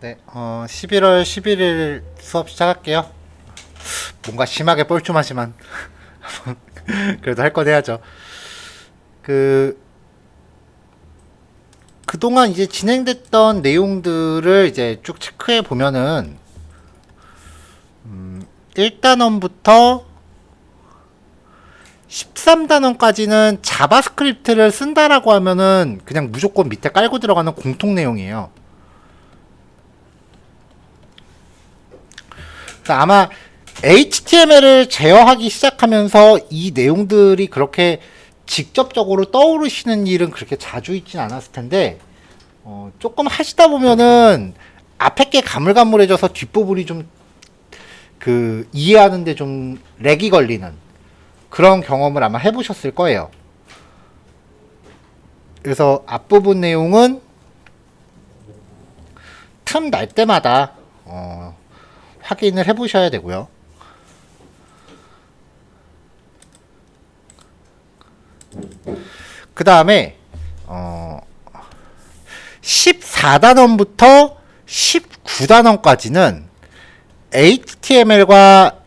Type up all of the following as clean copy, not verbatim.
네, 11월 11일 수업 시작할게요. 뭔가 심하게 뻘쭘하지만 그래도 할 건 해야죠. 그 그동안 이제 진행됐던 내용들을 이제 쭉 체크해 보면은 1단원부터 13단원까지는 자바스크립트를 쓴다라고 하면은 그냥 무조건 밑에 깔고 들어가는 공통 내용이에요. 아마 HTML을 제어하기 시작하면서 이 내용들이 그렇게 직접적으로 떠오르시는 일은 그렇게 자주 있진 않았을 텐데, 조금 하시다 보면은 앞에 게 가물가물해져서 뒷부분이 좀 이해하는데 좀 렉이 걸리는 그런 경험을 아마 해보셨을 거예요. 그래서 앞부분 내용은 틈 날 때마다 확인을 해보셔야 되고요. 그 다음에 14단원부터 19단원까지는 HTML과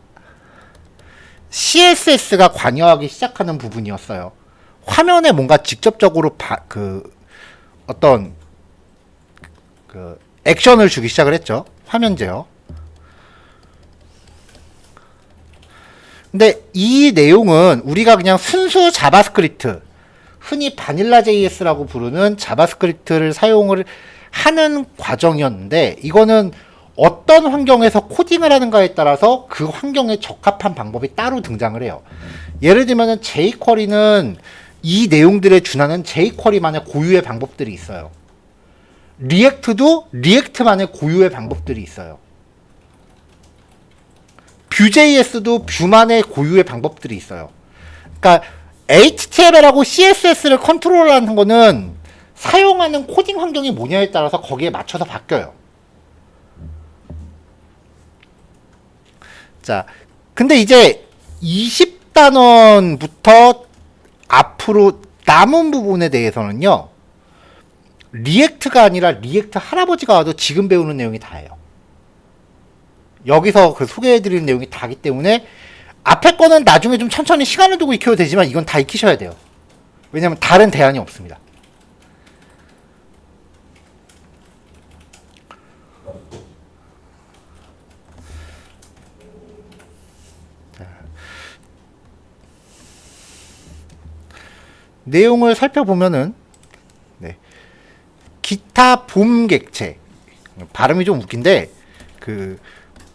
CSS가 관여하기 시작하는 부분이었어요. 화면에 뭔가 직접적으로 어떤 액션을 주기 시작을 했죠. 화면 제어. 근데 이 내용은 우리가 그냥 순수 자바스크립트, 흔히 바닐라 JS라고 부르는 자바스크립트를 사용을 하는 과정이었는데, 이거는 어떤 환경에서 코딩을 하는가에 따라서 그 환경에 적합한 방법이 따로 등장을 해요. 예를 들면 jQuery는 이 내용들에 준하는 jQuery만의 고유의 방법들이 있어요. 리액트도 리액트만의 고유의 방법들이 있어요. Vue.js도 뷰만의 고유의 방법들이 있어요. 그러니까 HTML하고 CSS를 컨트롤하는 거는 사용하는 코딩 환경이 뭐냐에 따라서 거기에 맞춰서 바뀌어요. 자, 근데 이제 20단원부터 앞으로 남은 부분에 대해서는요, 리액트가 아니라 리액트 할아버지가 와도 지금 배우는 내용이 다예요. 여기서 소개해드리는 내용이 다기 때문에 앞에 거는 나중에 좀 천천히 시간을 두고 익혀도 되지만 이건 다 익히셔야 돼요. 왜냐면 다른 대안이 없습니다. 내용을 살펴보면은, 네, 기타 봄 객체, 발음이 좀 웃긴데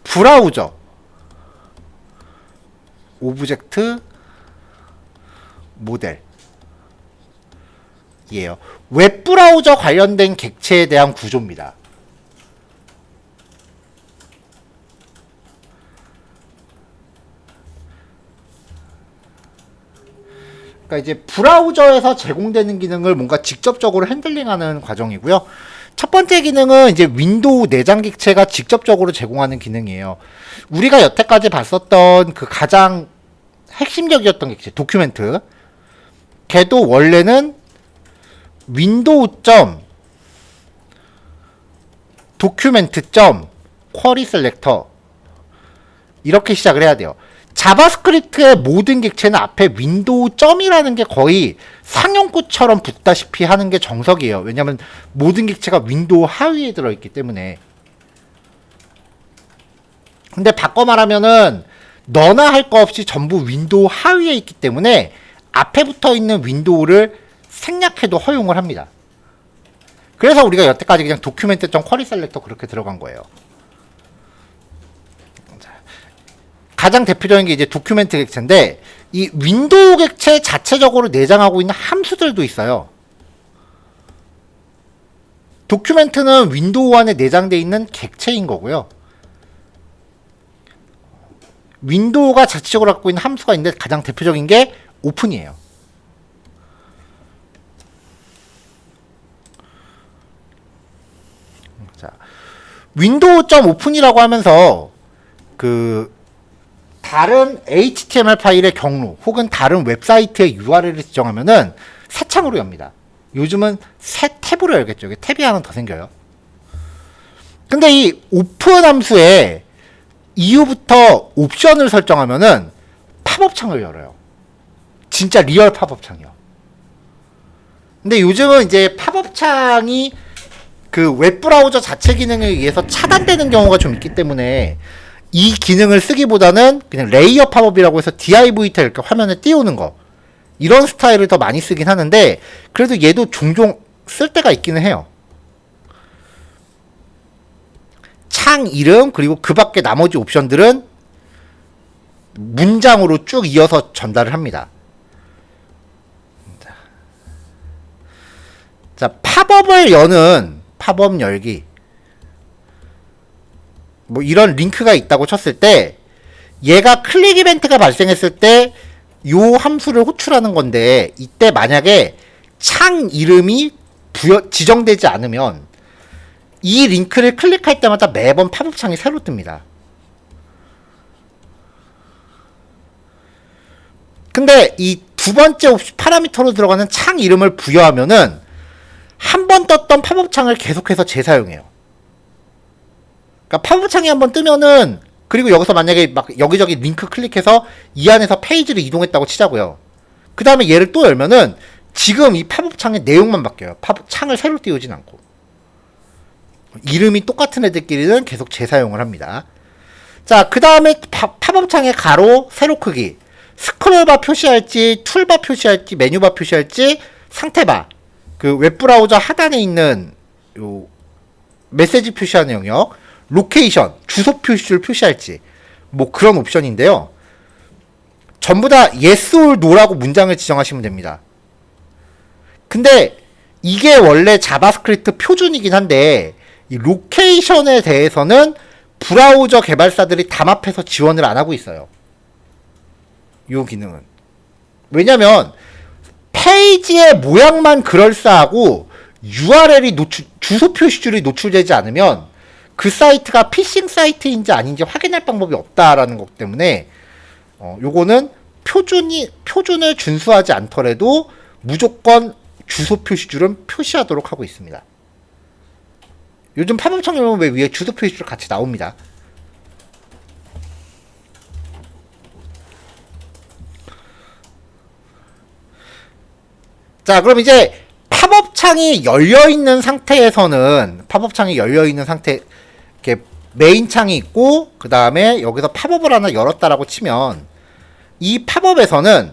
브라우저, 오브젝트, 모델이에요. 웹브라우저 관련된 객체에 대한 구조입니다. 그러니까 이제 브라우저에서 제공되는 기능을 뭔가 직접적으로 핸들링하는 과정이고요. 첫 번째 기능은 이제 윈도우 내장 객체가 직접적으로 제공하는 기능이에요. 우리가 여태까지 봤었던 가장 핵심적이었던 객체, 도큐멘트. 걔도 원래는 윈도우 도큐멘트 쿼리 셀렉터 이렇게 시작을 해야 돼요. 자바스크립트의 모든 객체는 앞에 윈도우 이라는 게 거의 상용구처럼 붙다시피 하는 게 정석이에요. 왜냐하면 모든 객체가 윈도우 하위에 들어있기 때문에. 근데 바꿔 말하면은 너나 할 거 없이 전부 윈도우 하위에 있기 때문에 앞에 붙어 있는 윈도우를 생략해도 허용을 합니다. 그래서 우리가 여태까지 그냥 도큐멘트 쿼리 셀렉터 그렇게 들어간 거예요. 가장 대표적인 게 이제 도큐멘트 객체인데, 이 윈도우 객체 자체적으로 내장하고 있는 함수들도 있어요. 도큐멘트는 윈도우 안에 내장되어 있는 객체인 거고요. 윈도우가 자체적으로 갖고 있는 함수가 있는데 가장 대표적인 게 오픈이에요. 자, 윈도우 오픈이라고 하면서 다른 HTML 파일의 경로 혹은 다른 웹사이트의 URL을 지정하면은 새 창으로 엽니다. 요즘은 새 탭으로 열겠죠. 탭이 하나 더 생겨요. 근데 이 오픈 함수에 이후부터 옵션을 설정하면은 팝업 창을 열어요. 진짜 리얼 팝업 창이요. 근데 요즘은 이제 팝업 창이 그 웹브라우저 자체 기능에 의해서 차단되는 경우가 좀 있기 때문에 이 기능을 쓰기보다는 그냥 레이어 팝업이라고 해서 div부터 이렇게 화면에 띄우는 거, 이런 스타일을 더 많이 쓰긴 하는데, 그래도 얘도 종종 쓸 때가 있기는 해요. 창 이름 그리고 그 밖에 나머지 옵션들은 문장으로 쭉 이어서 전달을 합니다. 자, 팝업을 여는 팝업 열기, 뭐 이런 링크가 있다고 쳤을 때 얘가 클릭 이벤트가 발생했을 때 요 함수를 호출하는 건데, 이때 만약에 창 이름이 지정되지 않으면 이 링크를 클릭할 때마다 매번 팝업 창이 새로 뜹니다. 근데 이 두 번째 파라미터로 들어가는 창 이름을 부여하면은 한 번 떴던 팝업 창을 계속해서 재사용해요. 그러니까 팝업 창이 한번 뜨면은, 그리고 여기서 만약에 막 여기저기 링크 클릭해서 이 안에서 페이지를 이동했다고 치자고요. 그 다음에 얘를 또 열면은 지금 이 팝업 창의 내용만 바뀌어요. 팝업 창을 새로 띄우진 않고. 이름이 똑같은 애들끼리는 계속 재사용을 합니다. 자, 그 다음에 팝업 창의 가로, 세로 크기, 스크롤바 표시할지, 툴바 표시할지, 메뉴바 표시할지, 상태바, 그 웹브라우저 하단에 있는 요 메시지 표시하는 영역, 로케이션, 주소 표시를 표시할지, 뭐 그런 옵션인데요. 전부 다 yes or no라고 문장을 지정하시면 됩니다. 근데 이게 원래 자바스크립트 표준이긴 한데, 이 로케이션에 대해서는 브라우저 개발사들이 담합해서 지원을 안 하고 있어요. 이 기능은. 왜냐면 페이지의 모양만 그럴싸하고 URL이 주소 표시줄이 노출되지 않으면 그 사이트가 피싱 사이트인지 아닌지 확인할 방법이 없다라는 것 때문에 요거는 표준을 준수하지 않더라도 무조건 주소 표시줄은 표시하도록 하고 있습니다. 요즘 팝업창 열면 왜 위에 주소 표시줄 같이 나옵니다. 자, 그럼 이제 팝업창이 열려있는 상태에서는, 팝업창이 열려있는 상태, 이렇게 메인 창이 있고 그 다음에 여기서 팝업을 하나 열었다라고 치면, 이 팝업에서는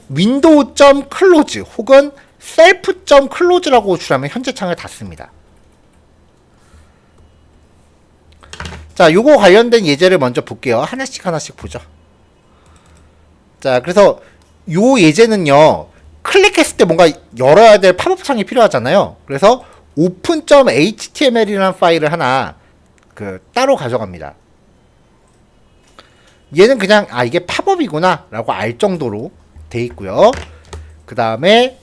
window.close 혹은 self.close라고 호출하면 현재 창을 닫습니다. 자, 요거 관련된 예제를 먼저 볼게요. 하나씩 보죠. 자, 그래서 요 예제는요, 클릭했을 때 뭔가 열어야 될 팝업 창이 필요하잖아요. 그래서 open.html이라는 파일을 하나 따로 가져갑니다. 얘는 그냥 이게 팝업이구나 라고 알 정도로 돼 있고요. 그 다음에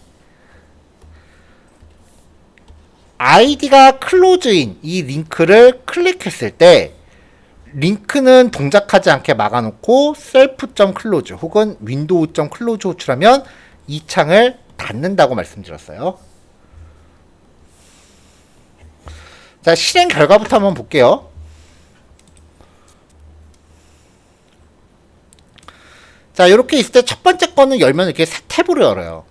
id가 close인 이 링크를 클릭했을 때 링크는 동작하지 않게 막아놓고 self.close 혹은 window.close 호출하면 이 창을 닫는다고 말씀드렸어요. 자, 실행 결과부터 한번 볼게요. 자, 이렇게 있을 때 첫 번째 거는 열면 이렇게 새 탭으로 열어요.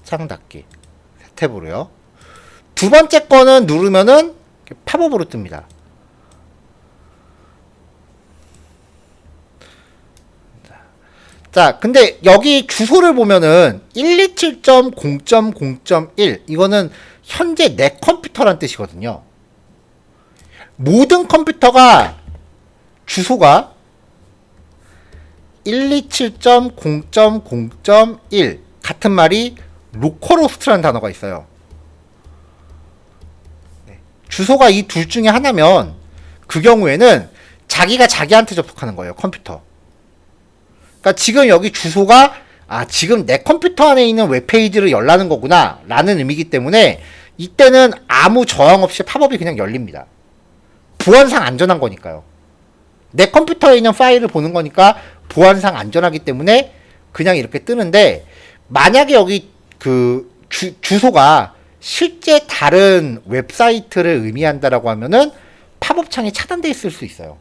창 닫기. 새 탭으로요. 두 번째 거는 누르면은 팝업으로 뜹니다. 자, 근데 여기 주소를 보면은 127.0.0.1 이거는 현재 내 컴퓨터란 뜻이거든요. 모든 컴퓨터가 주소가 127.0.0.1 같은 말이 로컬호스트라는 단어가 있어요. 주소가 이 둘 중에 하나면 그 경우에는 자기가 자기한테 접속하는 거예요, 컴퓨터. 그러니까 지금 여기 주소가 지금 내 컴퓨터 안에 있는 웹페이지를 열라는 거구나 라는 의미이기 때문에 이때는 아무 저항 없이 팝업이 그냥 열립니다. 보안상 안전한 거니까요. 내 컴퓨터에 있는 파일을 보는 거니까 보안상 안전하기 때문에 그냥 이렇게 뜨는데, 만약에 여기 주소가 실제 다른 웹사이트를 의미한다라고 하면은 팝업 창이 차단되어 있을 수 있어요.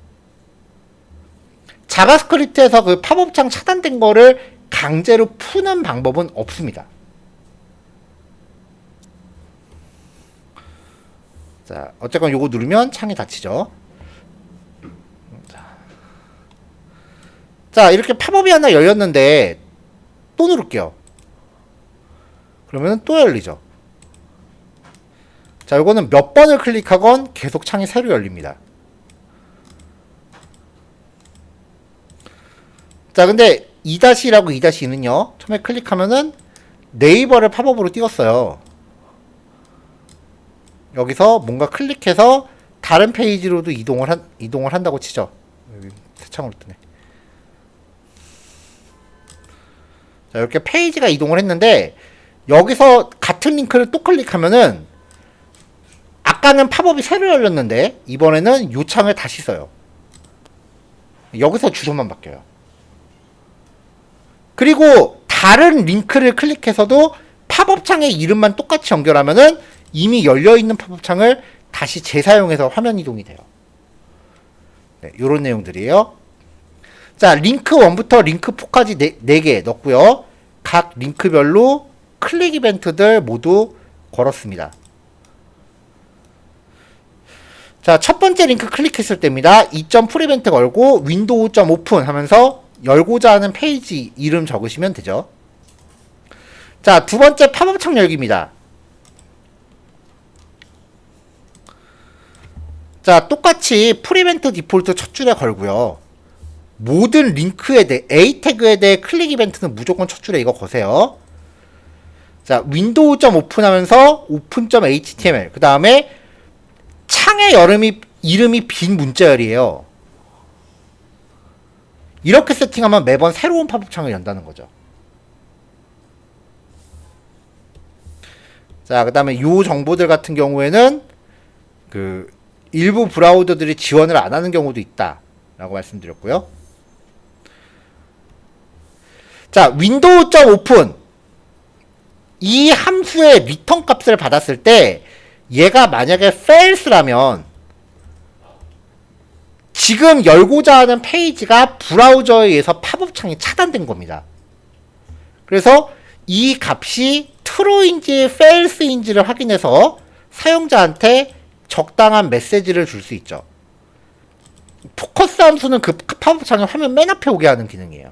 자바스크립트에서 그 팝업 창 차단된 거를 강제로 푸는 방법은 없습니다. 자, 어쨌건 요거 누르면 창이 닫히죠. 자, 이렇게 팝업이 하나 열렸는데 또 누를게요. 그러면 또 열리죠. 자, 요거는 몇 번을 클릭하건 계속 창이 새로 열립니다. 자, 근데 2-2라고 2-2는요. 처음에 클릭하면은 네이버를 팝업으로 띄웠어요. 여기서 뭔가 클릭해서 다른 페이지로도 이동을 한다고 치죠. 여기 새 창으로 뜨네. 자, 이렇게 페이지가 이동을 했는데 여기서 같은 링크를 또 클릭하면은 아까는 팝업이 새로 열렸는데 이번에는 요 창을 다시 써요. 여기서 주소만 바뀌어요. 그리고 다른 링크를 클릭해서도 팝업 창의 이름만 똑같이 연결하면은 이미 열려있는 팝업 창을 다시 재사용해서 화면 이동이 돼요. 네, 요런 내용들이에요. 자, 링크 1부터 링크 4까지 4개 넣고요. 각 링크별로 클릭 이벤트들 모두 걸었습니다. 자, 첫 번째 링크 클릭했을 때입니다. 2.풀 이벤트 걸고 윈도우.오픈 하면서 열고자 하는 페이지 이름 적으시면 되죠. 자, 두 번째 팝업 창 열기입니다. 자, 똑같이 풀 이벤트 디폴트 첫 줄에 걸고요. 모든 링크에 대해 A 태그에 대해 클릭 이벤트는 무조건 첫 줄에 이거 거세요. 자, 윈도우.오픈 하면서 open.html 그 다음에 창의 이름이 빈 문자열이에요. 이렇게 세팅하면 매번 새로운 팝업 창을 연다는 거죠. 자, 그 다음에 요 정보들 같은 경우에는 그 일부 브라우저들이 지원을 안 하는 경우도 있다 라고 말씀드렸고요. 자, 윈도우.오픈 이 함수의 리턴 값을 받았을 때 얘가 만약에 false라면 지금 열고자 하는 페이지가 브라우저에 의해서 팝업 창이 차단된 겁니다. 그래서 이 값이 true인지 false인지를 확인해서 사용자한테 적당한 메시지를 줄 수 있죠. 포커스 함수는 그 팝업 창을 화면 맨 앞에 오게 하는 기능이에요.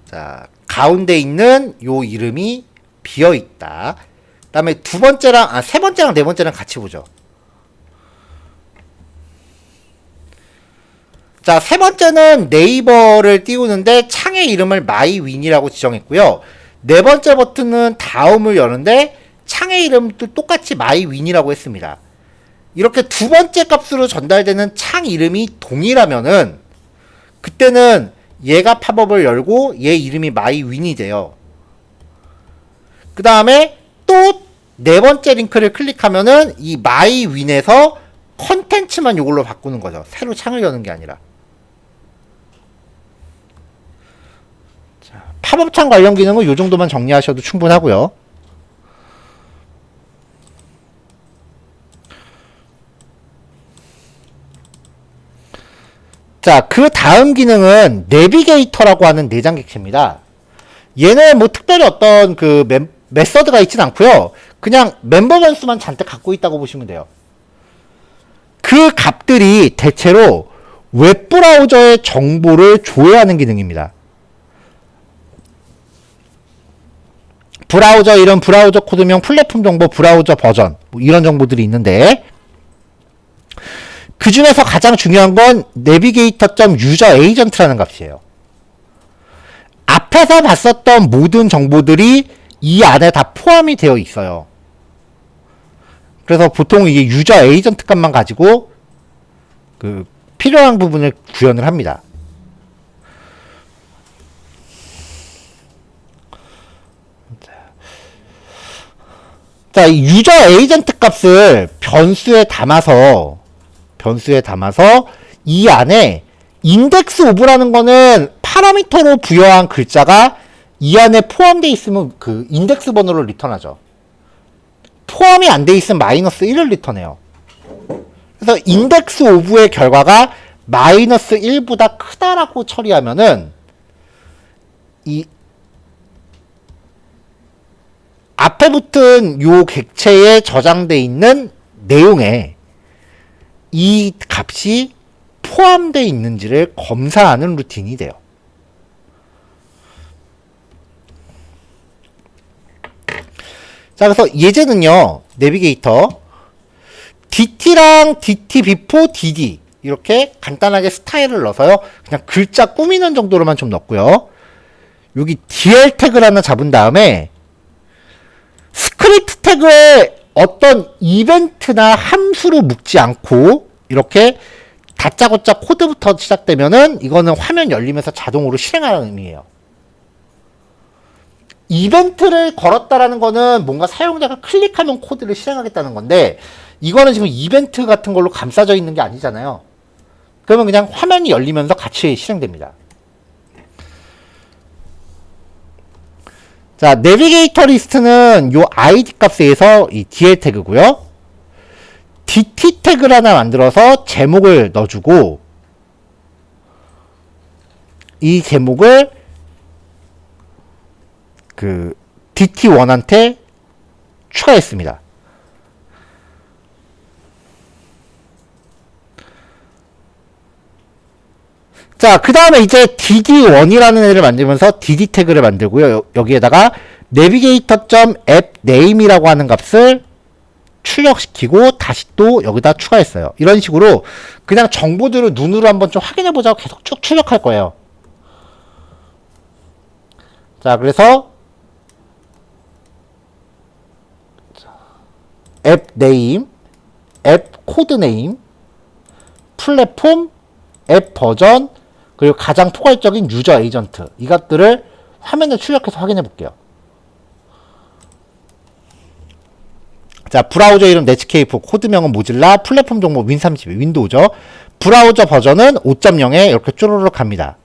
자, 가운데 있는 요 이름이 비어 있다. 그다음에 세 번째랑 네 번째랑 같이 보죠. 자, 세 번째는 네이버를 띄우는데 창의 이름을 myWin이라고 지정했고요. 네 번째 버튼은 다음을 여는데 창의 이름도 똑같이 myWin이라고 했습니다. 이렇게 두 번째 값으로 전달되는 창 이름이 동일하면은 그때는 얘가 팝업을 열고 얘 이름이 myWin이 돼요. 그 다음에 또 네 번째 링크를 클릭하면은 이 myWin에서 컨텐츠만 이걸로 바꾸는 거죠. 새로 창을 여는 게 아니라. 자, 팝업 창 관련 기능은 이 정도만 정리하셔도 충분하고요. 자, 그 다음 기능은 내비게이터라고 하는 내장 객체입니다. 얘는 뭐 특별히 어떤 그 메서드가 있진 않고요. 그냥 멤버 변수만 잔뜩 갖고 있다고 보시면 돼요. 그 값들이 대체로 웹브라우저의 정보를 조회하는 기능입니다. 브라우저 이름, 브라우저 코드명, 플랫폼 정보, 브라우저 버전 뭐 이런 정보들이 있는데 그 중에서 가장 중요한 건 navigator.user-agent라는 값이에요. 앞에서 봤었던 모든 정보들이 이 안에 다 포함이 되어 있어요. 그래서 보통 이게 유저 에이전트 값만 가지고 그 필요한 부분을 구현을 합니다. 자, 이 유저 에이전트 값을 변수에 담아서 이 안에 인덱스 오브라는 거는 파라미터로 부여한 글자가 이 안에 포함되어 있으면 그 인덱스 번호를 리턴하죠. 포함이 안 돼 있으면 마이너스 1을 리턴해요. 그래서 인덱스 오브의 결과가 마이너스 1보다 크다라고 처리하면은 이 앞에 붙은 요 객체에 저장돼 있는 내용에 이 값이 포함되어 있는지를 검사하는 루틴이 돼요. 자, 그래서 예제는요, 내비게이터 DT랑 DT before DD 이렇게 간단하게 스타일을 넣어서요, 그냥 글자 꾸미는 정도로만 좀 넣고요. 여기 DL 태그를 하나 잡은 다음에 스크립트 태그에 어떤 이벤트나 함수로 묶지 않고 이렇게 다짜고짜 코드부터 시작되면은 이거는 화면 열리면서 자동으로 실행하는 의미예요. 이벤트를 걸었다라는 거는 뭔가 사용자가 클릭하면 코드를 실행하겠다는 건데, 이거는 지금 이벤트 같은 걸로 감싸져 있는 게 아니잖아요. 그러면 그냥 화면이 열리면서 같이 실행됩니다. 자, 내비게이터 리스트는 요 id 값에서 이 dl 태그고요. dt 태그를 하나 만들어서 제목을 넣어주고, 이 제목을 그 dt1한테 추가했습니다. 자, 그 다음에 이제 dd1이라는 애를 만들면서 dd 태그를 만들고요. 여기에다가 navigator.appname이라고 하는 값을 출력시키고 다시 또 여기다 추가했어요. 이런 식으로 그냥 정보들을 눈으로 한번 좀 확인해보자고 계속 쭉 출력할 거예요. 자, 그래서 앱 네임, 앱 코드 네임, 플랫폼, 앱 버전, 그리고 가장 포괄적인 유저 에이전트, 이것들을 화면에 출력해서 확인해 볼게요. 자, 브라우저 이름 네츠케이프, 코드명은 모질라, 플랫폼 정보 윈32, 윈도우죠. 브라우저 버전은 5.0에 이렇게 쪼르륵 갑니다.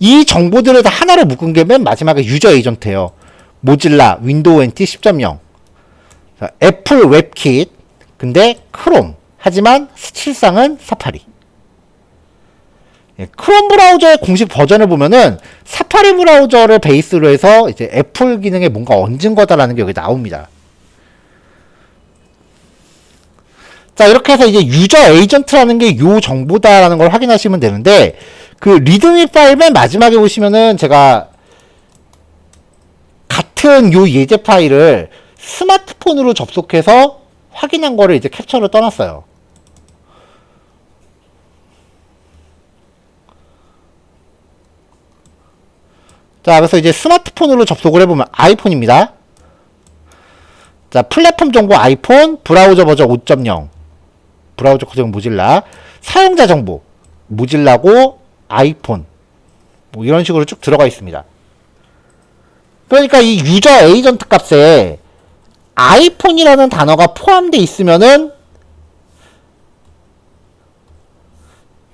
이 정보들을 다 하나로 묶은 게 맨 마지막에 유저 에이전트예요. 모질라, 윈도우 NT 10.0, 자, 애플 웹킷, 근데 크롬, 하지만 실상은 사파리. 예, 크롬 브라우저의 공식 버전을 보면은 사파리 브라우저를 베이스로 해서 이제 애플 기능에 뭔가 얹은 거다라는 게 여기 나옵니다. 자, 이렇게 해서 이제 유저 에이전트라는 게 요 정보다라는 걸 확인하시면 되는데, 그 리드미 파일 맨 마지막에 보시면은 제가 같은 요 예제 파일을 스마트폰으로 접속해서 확인한 거를 이제 캡처를 떠났어요. 자, 그래서 이제 스마트폰으로 접속을 해보면 아이폰입니다. 자, 플랫폼 정보 아이폰, 브라우저 버전 5.0, 브라우저 코딩 모질라, 사용자 정보 모질라고 아이폰, 뭐 이런 식으로 쭉 들어가 있습니다. 그러니까 이 유저 에이전트 값에 아이폰이라는 단어가 포함되어 있으면은,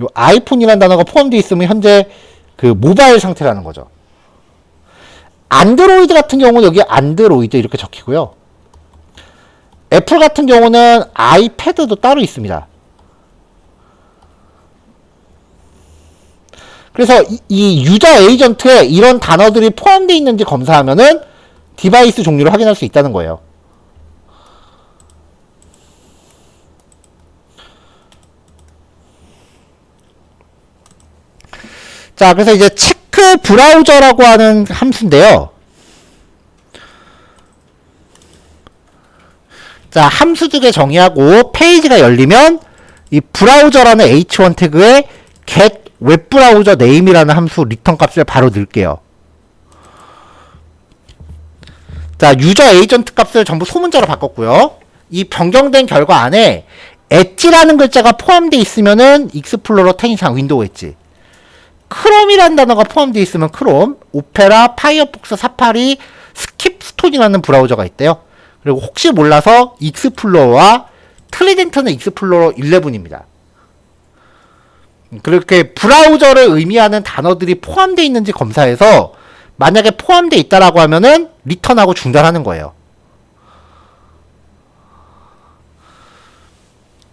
요 아이폰이라는 단어가 포함되어 있으면 현재 그 모바일 상태라는 거죠. 안드로이드 같은 경우는 여기 안드로이드 이렇게 적히고요. 애플 같은 경우는 아이패드도 따로 있습니다. 그래서 이 유저 에이전트에 이런 단어들이 포함되어 있는지 검사하면은 디바이스 종류를 확인할 수 있다는 거예요. 자, 그래서 이제 체크 브라우저라고 하는 함수인데요. 자, 함수 두 개 정의하고 페이지가 열리면 이 브라우저라는 h1 태그에 get 웹브라우저 name이라는 함수 리턴 값을 바로 넣을게요. 자, 유저 에이전트 값을 전부 소문자로 바꿨고요. 이 변경된 결과 안에 엣지라는 글자가 포함되어 있으면은 익스플로러 10 이상 윈도우 엣지, 크롬이라는 단어가 포함되어 있으면 크롬, 오페라, 파이어폭스, 사파리, 스킵스톤이라는 브라우저가 있대요. 그리고 혹시 몰라서 익스플로러와 트리덴트는 익스플로러 11입니다. 그렇게 브라우저를 의미하는 단어들이 포함되어 있는지 검사해서 만약에 포함되어 있다라고 하면은 리턴하고 중단하는 거예요.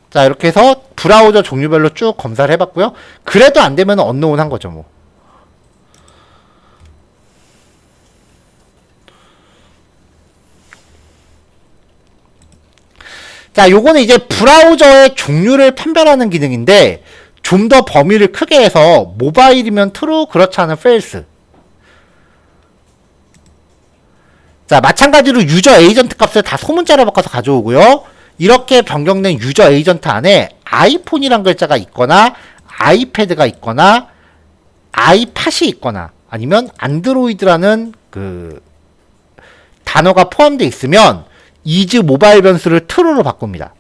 자, 이렇게 해서 브라우저 종류별로 쭉 검사를 해봤고요. 그래도 안 되면 언노운 한 거죠, 뭐. 자, 요거는 이제 브라우저의 종류를 판별하는 기능인데, 좀 더 범위를 크게 해서, 모바일이면 true, 그렇지 않은 false. 자, 마찬가지로 유저 에이전트 값을 다 소문자로 바꿔서 가져오고요. 이렇게 변경된 유저 에이전트 안에 아이폰이란 글자가 있거나, 아이패드가 있거나, 아이팟이 있거나, 아니면 안드로이드라는 그 단어가 포함되어 있으면, 이즈 모바일 변수를 true로 바꿉니다.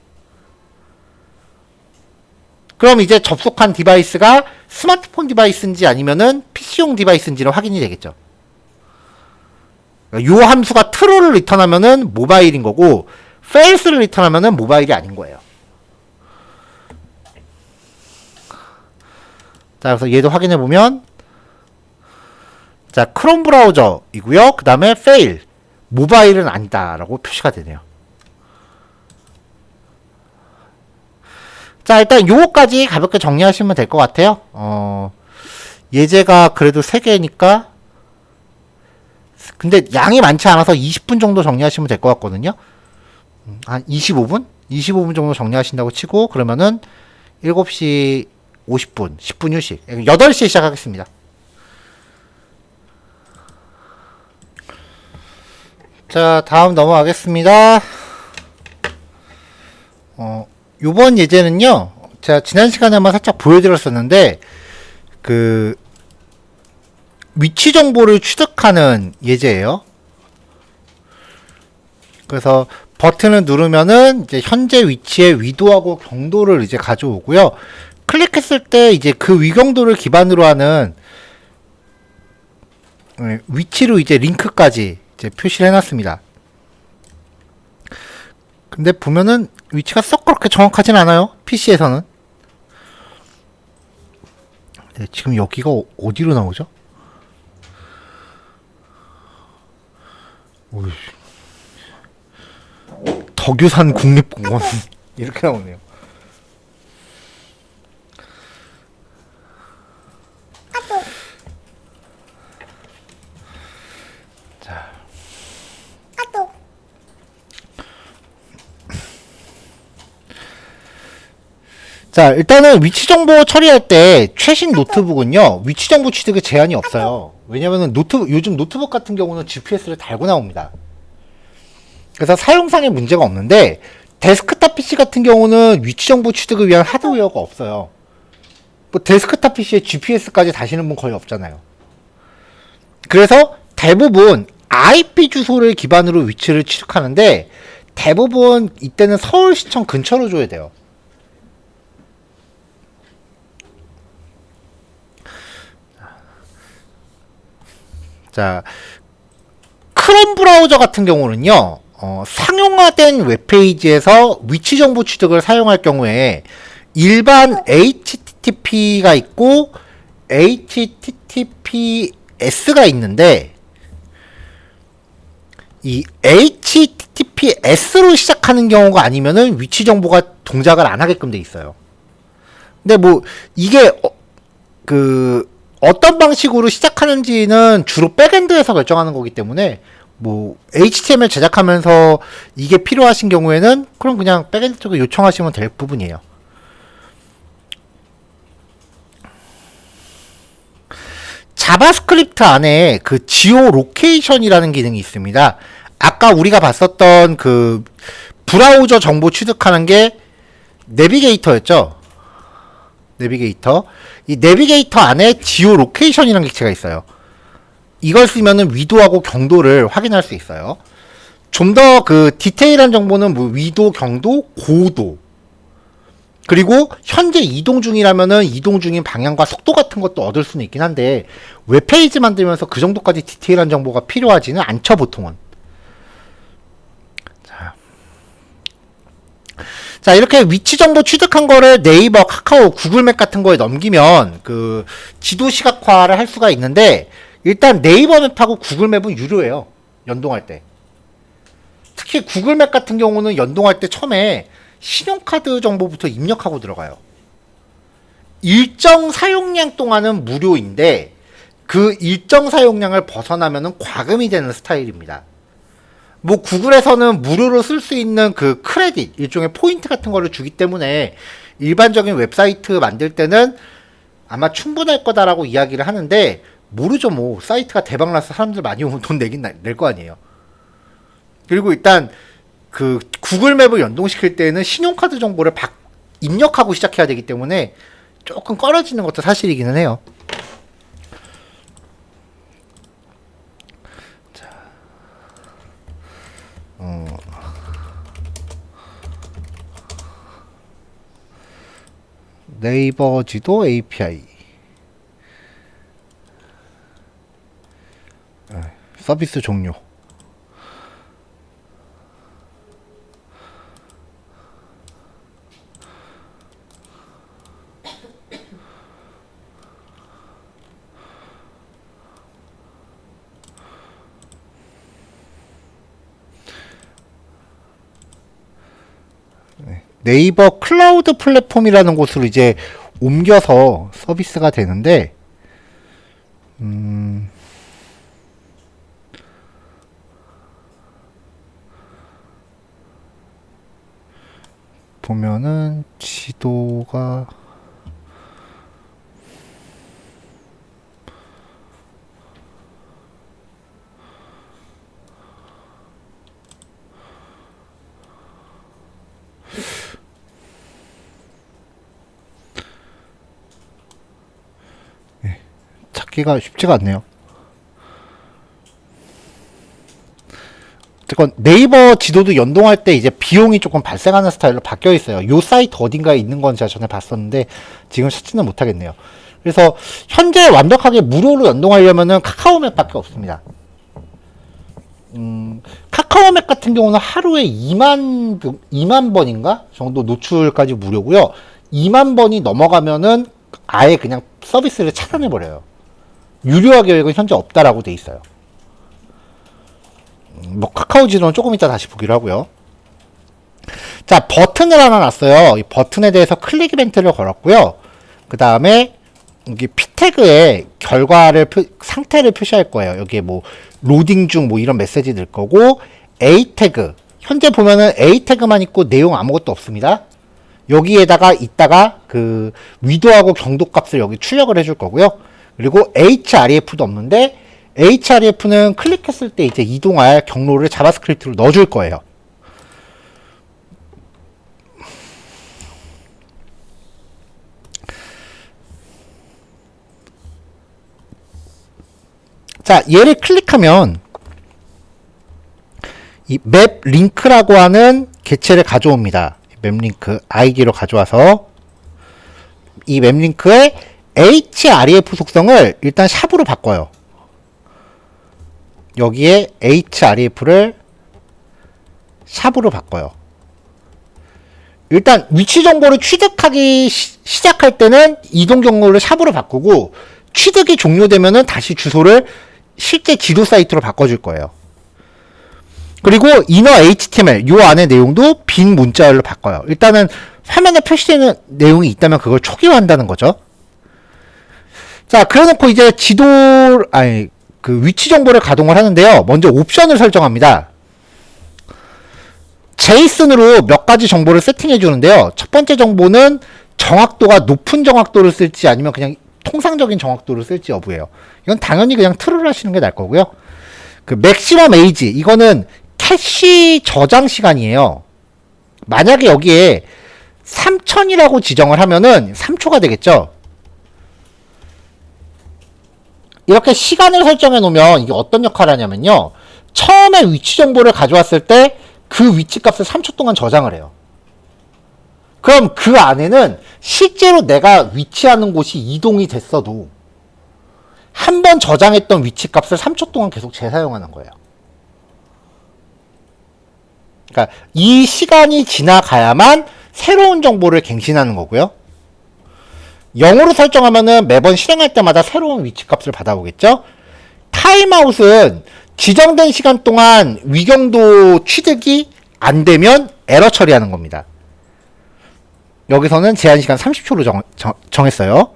그럼 이제 접속한 디바이스가 스마트폰 디바이스인지 아니면은 PC용 디바이스인지는 확인이 되겠죠. 요 함수가 true를 리턴하면은 모바일인 거고, false를 리턴하면은 모바일이 아닌 거예요. 자, 그래서 얘도 확인해 보면, 자, 크롬 브라우저이고요. 그 다음에 fail, 모바일은 아니다라고 표시가 되네요. 자, 일단 요거까지 가볍게 정리하시면 될 것 같아요. 예제가 그래도 3개니까, 근데 양이 많지 않아서 20분 정도 정리하시면 될 것 같거든요. 한 25분? 25분 정도 정리하신다고 치고, 그러면은 7시 50분, 10분 휴식. 8시에 시작하겠습니다. 자, 다음 넘어가겠습니다. 요번 예제는요, 제가 지난 시간에 한번 살짝 보여드렸었는데, 그, 위치 정보를 취득하는 예제예요. 그래서 버튼을 누르면은 이제 현재 위치의 위도하고 경도를 이제 가져오고요. 클릭했을 때 이제 그 위경도를 기반으로 하는 위치로 이제 링크까지 이제 표시를 해놨습니다. 근데 보면은 위치가 썩 그렇게 정확하진 않아요. PC에서는. 네, 지금 여기가 어디로 나오죠? 오이. 덕유산 국립공원 이렇게 나오네요. 자, 일단은 위치 정보 처리할 때 최신 노트북은요, 위치 정보 취득에 제한이 없어요. 왜냐면은 요즘 노트북 같은 경우는 GPS를 달고 나옵니다. 그래서 사용상의 문제가 없는데, 데스크탑 PC 같은 경우는 위치 정보 취득을 위한 하드웨어가 없어요. 뭐 데스크탑 PC에 GPS까지 다시는 분 거의 없잖아요. 그래서 대부분 IP 주소를 기반으로 위치를 취득하는데, 대부분 이때는 서울시청 근처로 줘야 돼요. 자, 크롬 브라우저 같은 경우는요, 상용화된 웹페이지에서 위치 정보 취득을 사용할 경우에 일반 HTTP가 있고 HTTPS가 있는데, 이 HTTPS로 시작하는 경우가 아니면은 위치 정보가 동작을 안 하게끔 돼 있어요. 근데 뭐 이게 어떤 방식으로 시작하는지는 주로 백엔드에서 결정하는 거기 때문에, 뭐 HTML 제작하면서 이게 필요하신 경우에는 그럼 그냥 백엔드 쪽에 요청하시면 될 부분이에요. 자바스크립트 안에 그 지오 로케이션이라는 기능이 있습니다. 아까 우리가 봤었던 그 브라우저 정보 취득하는 게 내비게이터였죠. 내비게이터. 이 내비게이터 안에 지오 로케이션이라는 기체가 있어요. 이걸 쓰면은 위도하고 경도를 확인할 수 있어요. 좀 더 그 디테일한 정보는 뭐 위도, 경도, 고도, 그리고 현재 이동 중이라면은 이동 중인 방향과 속도 같은 것도 얻을 수는 있긴 한데, 웹페이지 만들면서 그 정도까지 디테일한 정보가 필요하지는 않죠, 보통은. 자, 이렇게 위치 정보 취득한 거를 네이버, 카카오, 구글맵 같은 거에 넘기면 그 지도 시각화를 할 수가 있는데, 일단 네이버 맵하고 구글 맵은 유료예요. 연동할 때. 특히 구글 맵 같은 경우는 연동할 때 처음에 신용카드 정보부터 입력하고 들어가요. 일정 사용량 동안은 무료인데 그 일정 사용량을 벗어나면은 과금이 되는 스타일입니다. 뭐 구글에서는 무료로 쓸 수 있는 그 크레딧, 일종의 포인트 같은 거를 주기 때문에 일반적인 웹사이트 만들 때는 아마 충분할 거다라고 이야기를 하는데, 모르죠. 뭐 사이트가 대박나서 사람들 많이 오면 돈 내긴 낼 거 아니에요. 그리고 일단 그 구글 맵을 연동시킬 때는 신용카드 정보를 입력하고 시작해야 되기 때문에 조금 꺼려지는 것도 사실이기는 해요. 자, 네이버 지도 API 서비스 종료. 네이버 클라우드 플랫폼이라는 곳으로 이제 옮겨서 서비스가 되는데, 보면은 지도가 찾기가 쉽지가 않네요. 어쨌건 네이버 지도도 연동할 때 이제 비용이 조금 발생하는 스타일로 바뀌어 있어요. 요 사이트 어딘가에 있는 건 제가 전에 봤었는데 지금 찾지는 못하겠네요. 그래서 현재 완벽하게 무료로 연동하려면은 카카오맵밖에 없습니다. 카카오맵 같은 경우는 하루에 2만 번인가 정도 노출까지 무료고요. 2만 번이 넘어가면은 아예 그냥 서비스를 차단해 버려요. 유료화 계획은 현재 없다라고 돼 있어요. 뭐 카카오 지도는 조금 이따 다시 보기로 하고요. 자, 버튼을 하나 놨어요. 이 버튼에 대해서 클릭 이벤트를 걸었고요. 그 다음에 여기 P 태그에 결과를 상태를 표시할 거예요. 여기에 뭐 로딩 중 뭐 이런 메시지 넣을 거고, A 태그 현재 보면은 A 태그만 있고 내용 아무것도 없습니다. 여기에다가 이따가 그 위도하고 경도 값을 여기 출력을 해줄 거고요. 그리고 href도 없는데 href는 클릭했을 때 이제 이동할 경로를 자바스크립트로 넣어줄 거예요. 자, 얘를 클릭하면 이 맵 링크라고 하는 개체를 가져옵니다. 맵 링크 아이디로 가져와서 이 맵 링크의 href 속성을 일단 샵으로 바꿔요. 여기에 href를 샵으로 바꿔요. 일단 위치 정보를 취득하기 시작할 때는 이동 경로를 샵으로 바꾸고, 취득이 종료되면은 다시 주소를 실제 지도 사이트로 바꿔줄 거예요. 그리고 inner html 요 안에 내용도 빈 문자열로 바꿔요. 일단은 화면에 표시되는 내용이 있다면 그걸 초기화한다는 거죠. 자, 그래놓고 이제 그 위치 정보를 가동을 하는데요. 먼저 옵션을 설정합니다. 제이슨으로 몇 가지 정보를 세팅해 주는데요. 첫 번째 정보는 정확도가 높은 정확도를 쓸지 아니면 그냥 통상적인 정확도를 쓸지 여부예요. 이건 당연히 그냥 true를 하시는 게 나을 거고요. 그 맥시멈 에이지, 이거는 캐시 저장 시간이에요. 만약에 여기에 3000이라고 지정을 하면은 3초가 되겠죠. 이렇게 시간을 설정해 놓으면 이게 어떤 역할을 하냐면요. 처음에 위치 정보를 가져왔을 때 그 위치 값을 3초 동안 저장을 해요. 그럼 그 안에는 실제로 내가 위치하는 곳이 이동이 됐어도 한 번 저장했던 위치 값을 3초 동안 계속 재사용하는 거예요. 그러니까 이 시간이 지나가야만 새로운 정보를 갱신하는 거고요. 0으로 설정하면은 매번 실행할 때마다 새로운 위치 값을 받아오겠죠. 타임아웃은 지정된 시간 동안 위경도 취득이 안 되면 에러 처리하는 겁니다. 여기서는 제한시간 30초로 정했어요.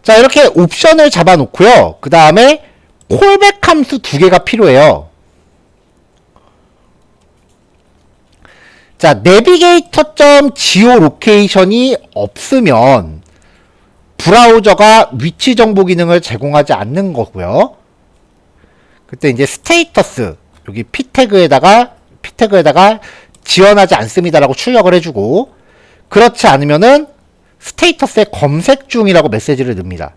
자, 이렇게 옵션을 잡아놓고요. 그 다음에 콜백 함수 두 개가 필요해요. 자, navigator.geolocation이 없으면 브라우저가 위치 정보 기능을 제공하지 않는 거고요. 그때 이제 스테이터스 여기 p 태그에다가 지원하지 않습니다라고 출력을 해주고, 그렇지 않으면은 스테이터스에 검색 중이라고 메시지를 넣습니다.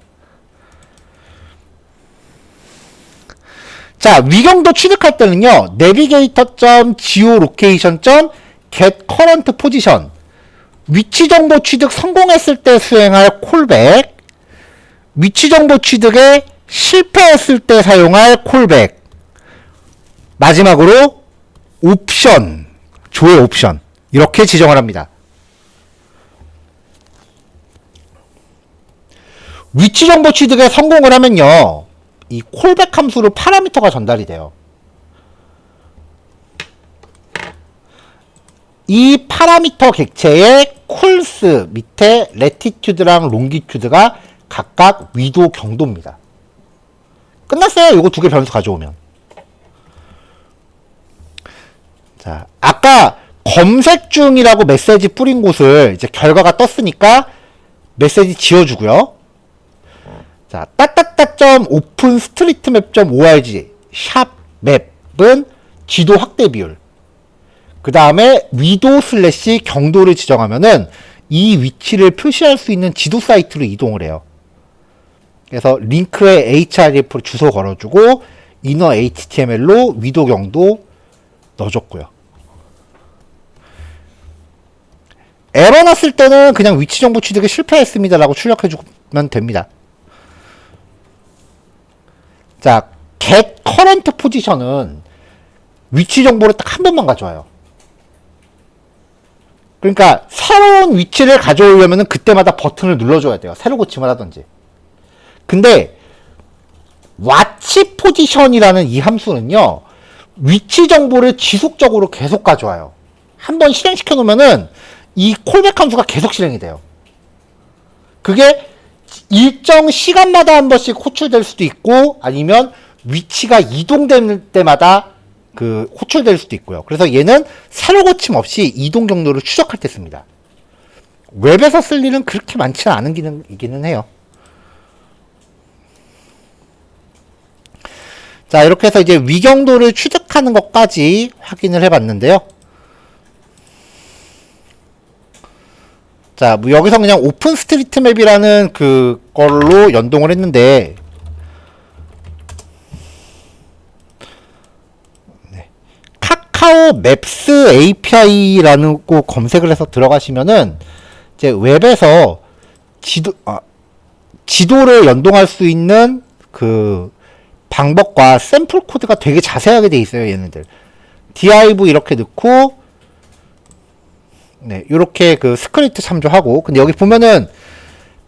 자, 위경도 취득할 때는요, navigator.geolocation.getCurrentPosition 위치 정보 취득 성공했을 때 수행할 콜백, 위치 정보 취득에 실패했을 때 사용할 콜백, 마지막으로 옵션, 조회 옵션 이렇게 지정을 합니다. 위치 정보 취득에 성공을 하면요, 이 콜백 함수로 파라미터가 전달이 돼요. 이 파라미터 객체의 쿨스 밑에 레티튜드랑 롱기튜드가 각각 위도 경도입니다. 끝났어요. 이거 두 개 변수 가져오면. 자, 아까 검색 중이라고 메시지 뿌린 곳을 이제 결과가 떴으니까 메시지 지워주고요. 자, openstreetmap.org 샵 맵은 지도 확대 비율. 그 다음에 위도 슬래시 경도를 지정하면은 이 위치를 표시할 수 있는 지도 사이트로 이동을 해요. 그래서 링크에 href 주소 걸어주고 이너 html로 위도 경도 넣어줬고요. 에러 났을 때는 그냥 위치 정보 취득에 실패했습니다 라고 출력해주면 됩니다. 자, get current position은 위치 정보를 딱 한 번만 가져와요. 그러니까 새로운 위치를 가져오려면 그때마다 버튼을 눌러줘야 돼요. 새로 고침을 하든지. 근데 watch position이라는 이 함수는요, 위치 정보를 지속적으로 계속 가져와요. 한번 실행시켜 놓으면은 이 콜백 함수가 계속 실행이 돼요. 그게 일정 시간마다 한 번씩 호출될 수도 있고, 아니면 위치가 이동될 때마다 그 호출될 수도 있고요. 그래서 얘는 새로 고침 없이 이동 경로를 추적할 때 씁니다. 웹에서 쓸 일은 그렇게 많지는 않은 기능이기는 해요. 자, 이렇게 해서 이제 위경도를 취득하는 것까지 확인을 해봤는데요. 자, 뭐 여기서 그냥 오픈스트리트맵이라는 그걸로 연동을 했는데, 카카오 맵스 API라는 거 검색을 해서 들어가시면은 이제 웹에서 지도를 연동할 수 있는 그 방법과 샘플 코드가 되게 자세하게 돼 있어요. 얘네들 div 이렇게 넣고, 네, 요렇게 그 스크립트 참조하고, 근데 여기 보면은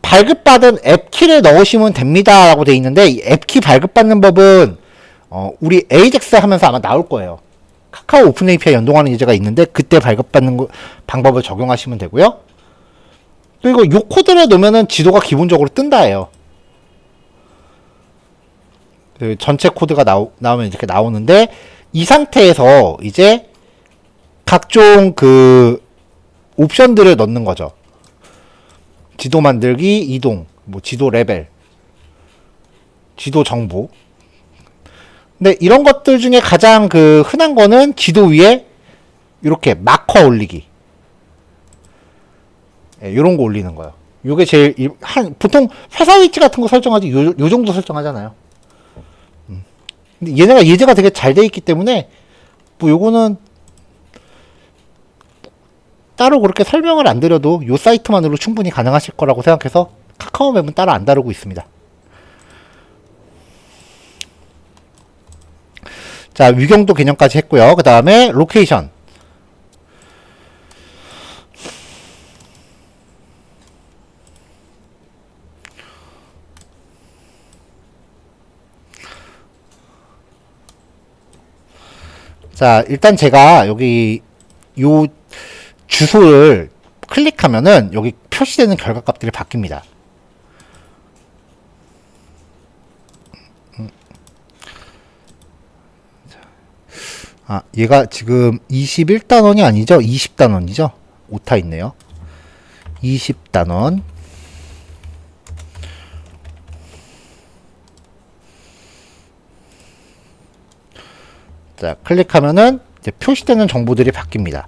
발급받은 앱키를 넣으시면 됩니다 라고 돼 있는데, 이 앱키 발급받는 법은 우리 AJAX 하면서 아마 나올 거예요. 카카오 오픈 API 연동하는 예제가 있는데 그때 발급받는 방법을 적용하시면 되고요. 그리고 요 코드를 넣으면은 지도가 기본적으로 뜬다 해요. 그 전체 코드가 나오면 이렇게 나오는데, 이 상태에서 이제 각종 그 옵션들을 넣는 거죠. 지도 만들기, 이동, 뭐 지도 레벨, 지도 정보. 근데 이런 것들 중에 가장 그 흔한 거는 지도 위에 이렇게 마커 올리기. 예, 요런 거 올리는 거예요. 요게 제일 보통 회사 위치 같은 거 설정하지 요 정도 설정하잖아요. 근데 얘네가 예제가 되게 잘 돼 있기 때문에 뭐 요거는 따로 그렇게 설명을 안 드려도 요 사이트만으로 충분히 가능하실 거라고 생각해서 카카오 맵은 따로 안 다루고 있습니다. 자, 위경도 개념까지 했고요. 그 다음에 로케이션. 자, 일단 제가 여기 요 주소를 클릭하면은 여기 표시되는 결과값들이 바뀝니다. 아, 얘가 지금 21단원이 아니죠? 20단원이죠? 오타 있네요. 20단원. 자, 클릭하면은 이제 표시되는 정보들이 바뀝니다.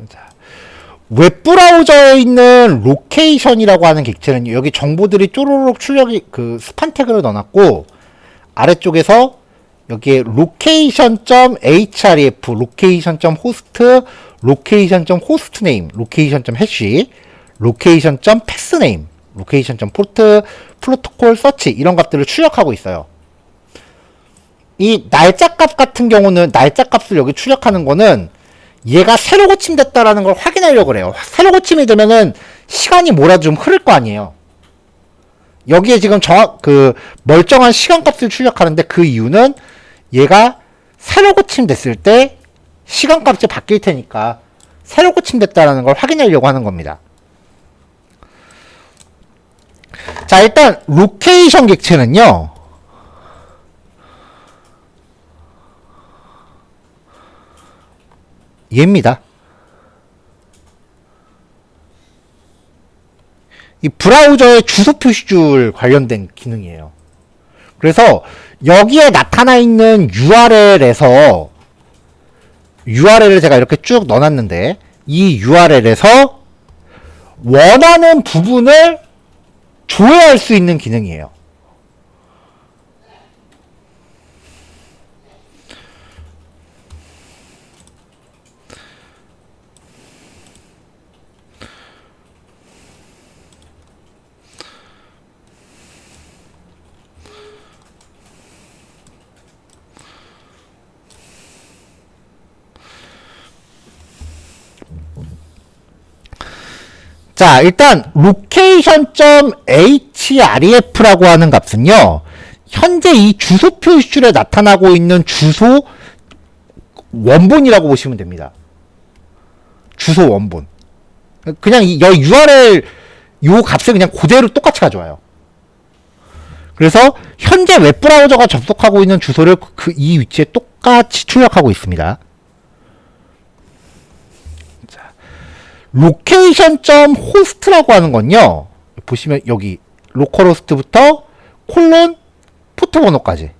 자, 웹브라우저에 있는 로케이션이라고 하는 객체는 여기 정보들이 쪼로록 출력이 그 스판 태그를 넣어놨고, 아래쪽에서 여기에 location.href, location.host, location.hostname, location.hash, location.passname, location.port, protocol search 이런 값들을 출력하고 있어요. 이 날짜값 같은 경우는 날짜값을 여기 출력하는 거는 얘가 새로 고침됐다라는 걸 확인하려고 그래요. 새로 고침이 되면은 시간이 뭐라도 좀 흐를 거 아니에요. 여기에 지금 멀쩡한 시간값을 출력하는데 그 이유는 얘가 새로 고침됐을 때 시간값이 바뀔 테니까 새로 고침됐다라는 걸 확인하려고 하는 겁니다. 자, 일단 로케이션 객체는요. 얘입니다. 이 브라우저의 주소 표시줄 관련된 기능이에요. 그래서 여기에 나타나 있는 URL에서 URL을 제가 이렇게 쭉 넣어놨는데 이 URL에서 원하는 부분을 조회할 수 있는 기능이에요. 자, 일단 location.href라고 하는 값은요. 현재 이 주소 표시줄에 나타나고 있는 주소 원본이라고 보시면 됩니다. 주소 원본. 그냥 이 URL 요 값을 그냥 그대로 똑같이 가져와요. 그래서 현재 웹브라우저가 접속하고 있는 주소를 이 위치에 똑같이 출력하고 있습니다. location.host라고 하는 건요. 보시면 여기 로컬호스트부터 콜론 포트 번호까지.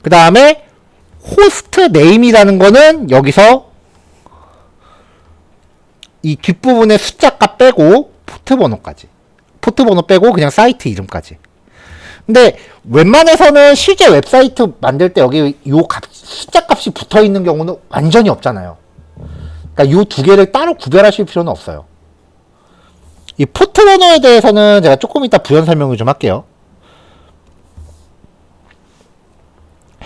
그 다음에 호스트 네임이라는 거는 여기서 이 뒷부분에 숫자값 빼고 포트 번호까지. 포트 번호 빼고 그냥 사이트 이름까지. 근데 웬만해서는 실제 웹사이트 만들 때 여기 요 숫자 값이 붙어 있는 경우는 완전히 없잖아요. 그러니까 요 두 개를 따로 구별하실 필요는 없어요. 이 포트 번호에 대해서는 제가 조금 이따 부연 설명을 좀 할게요.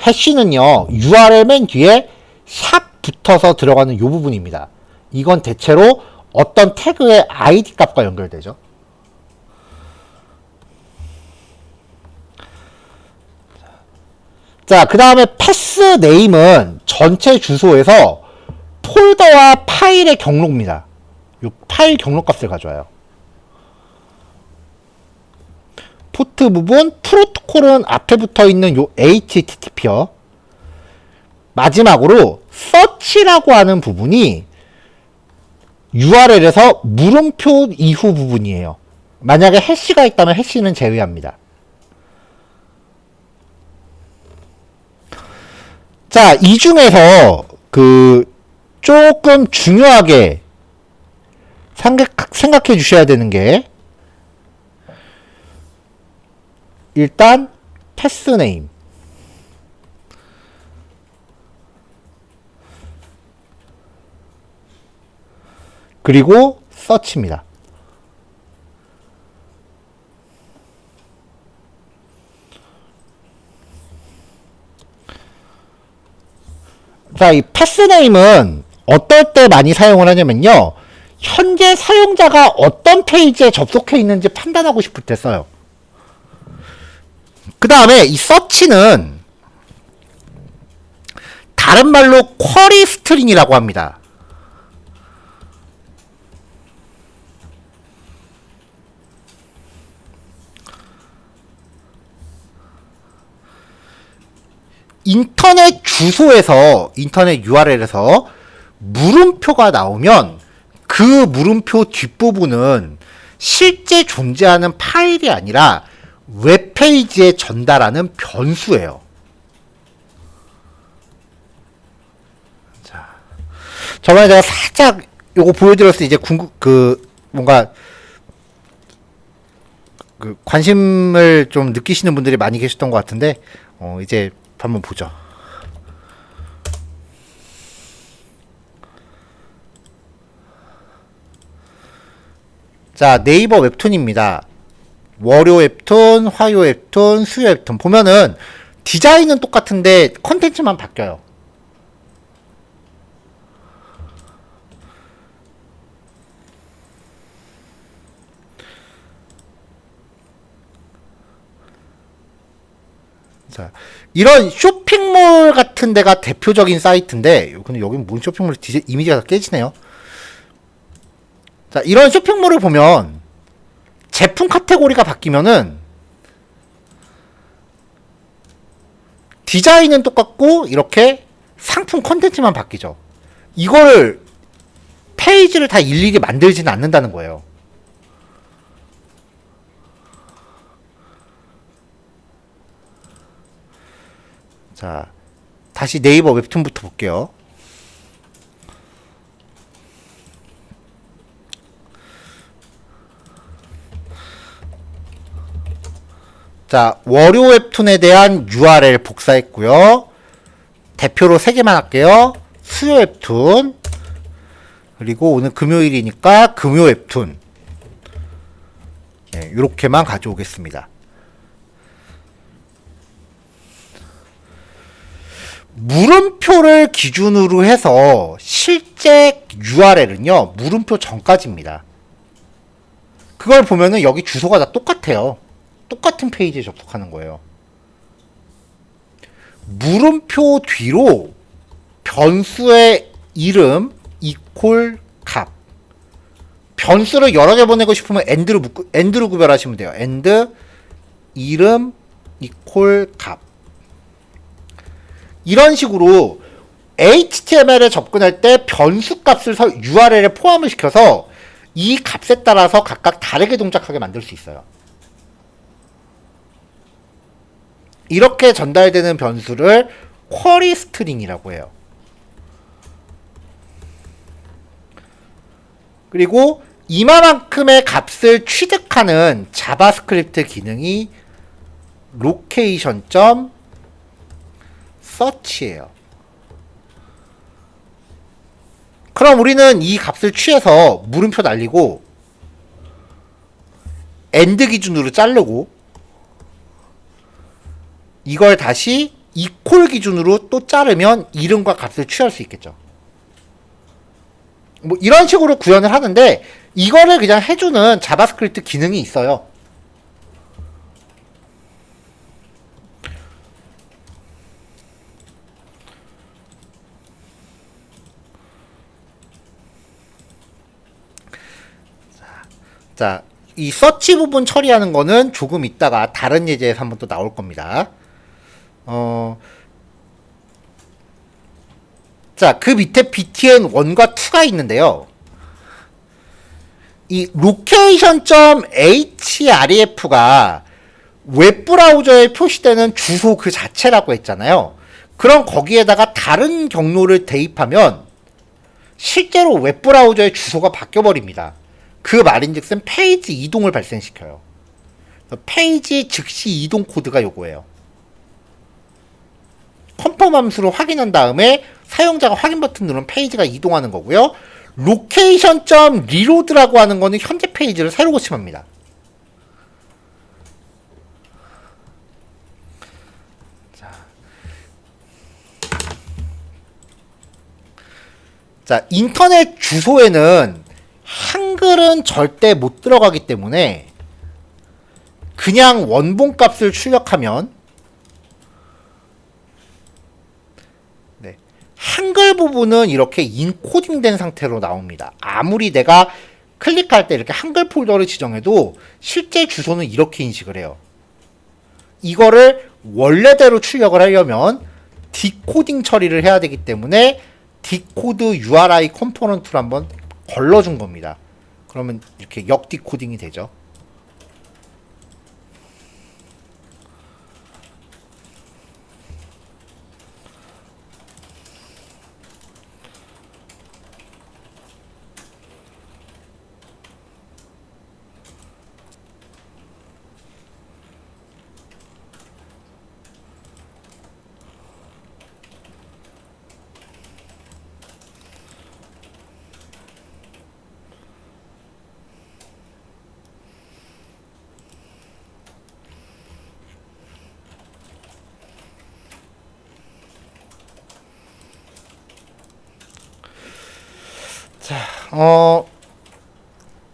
해시는요, URL 맨 뒤에 샵 붙어서 들어가는 요 부분입니다. 이건 대체로 어떤 태그의 ID 값과 연결되죠. 자, 그 다음에 패스 네임은 전체 주소에서 폴더와 파일의 경로입니다. 이 파일 경로 값을 가져와요. 포트 부분, 프로토콜은 앞에 붙어 있는 요 HTTP요. 마지막으로 서치라고 하는 부분이 URL에서 물음표 이후 부분이에요. 만약에 해시가 있다면 해시는 제외합니다. 자, 이 중에서 조금 중요하게 생각해 주셔야 되는 게 일단 패스네임 그리고 서치입니다. 자, 이 패스네임은 어떨 때 많이 사용을 하냐면요. 현재 사용자가 어떤 페이지에 접속해 있는지 판단하고 싶을 때 써요. 그 다음에 이 서치는 다른 말로 쿼리 스트링이라고 합니다. 인터넷 주소에서, 인터넷 URL에서 물음표가 나오면 그 물음표 뒷부분은 실제 존재하는 파일이 아니라 웹페이지에 전달하는 변수예요. 자, 저번에 제가 살짝 요거 보여드렸을 때 이제 뭔가 관심을 좀 느끼시는 분들이 많이 계셨던 것 같은데, 이제 한번 보죠. 자, 네이버 웹툰입니다. 월요 웹툰, 화요 웹툰, 수요 웹툰. 보면은 디자인은 똑같은데 컨텐츠만 바뀌어요. 자, 이런 쇼핑몰 같은 데가 대표적인 사이트인데, 근데 여긴 뭔 쇼핑몰 이미지가 다 깨지네요. 자, 이런 쇼핑몰을 보면 제품 카테고리가 바뀌면은 디자인은 똑같고 이렇게 상품 컨텐츠만 바뀌죠. 이걸 페이지를 다 일일이 만들지는 않는다는 거예요. 자, 다시 네이버 웹툰부터 볼게요. 자, 월요 웹툰에 대한 URL 복사했고요. 대표로 3개만 할게요. 수요 웹툰, 그리고 오늘 금요일이니까 금요 웹툰. 네, 이렇게만 가져오겠습니다. 물음표를 기준으로 해서 실제 URL은요, 물음표 전까지입니다. 그걸 보면은 여기 주소가 다 똑같아요. 똑같은 페이지에 접속하는 거예요. 물음표 뒤로 변수의 이름 이퀄 값. 변수를 여러 개 보내고 싶으면 end로 구별하시면 돼요. end 이름 이퀄 값. 이런 식으로 HTML에 접근할 때 변수 값을 URL에 포함을 시켜서 이 값에 따라서 각각 다르게 동작하게 만들 수 있어요. 이렇게 전달되는 변수를 쿼리 스트링이라고 해요. 그리고 이만큼의 값을 취득하는 자바스크립트 기능이 location.search예요. 그럼 우리는 이 값을 취해서 물음표 날리고 end 기준으로 자르고 이걸 다시 이퀄 기준으로 또 자르면 이름과 값을 취할 수 있겠죠. 뭐 이런 식으로 구현을 하는데 이거를 그냥 해주는 자바스크립트 기능이 있어요. 자, 이 서치 부분 처리하는 거는 조금 있다가 다른 예제에서 한번 또 나올 겁니다. 자, 그 밑에 btn1과 2가 있는데요. 이 location.href가 웹브라우저에 표시되는 주소 그 자체라고 했잖아요. 그럼 거기에다가 다른 경로를 대입하면 실제로 웹브라우저의 주소가 바뀌어버립니다. 그 말인즉슨 페이지 이동을 발생시켜요. 페이지 즉시 이동 코드가 요거예요. 컨펌 함수로 확인한 다음에 사용자가 확인 버튼 누르면 페이지가 이동하는 거고요. location.reload라고 하는 거는 현재 페이지를 새로 고침합니다. 자, 인터넷 주소에는 한글은 절대 못 들어가기 때문에 그냥 원본 값을 출력하면 네, 한글 부분은 이렇게 인코딩 된 상태로 나옵니다. 아무리 내가 클릭할 때 이렇게 한글 폴더를 지정해도 실제 주소는 이렇게 인식을 해요. 이거를 원래대로 출력을 하려면 디코딩 처리를 해야 되기 때문에 디코드 URI 컴포넌트를 한번 걸러준 겁니다. 그러면 이렇게 역디코딩이 되죠.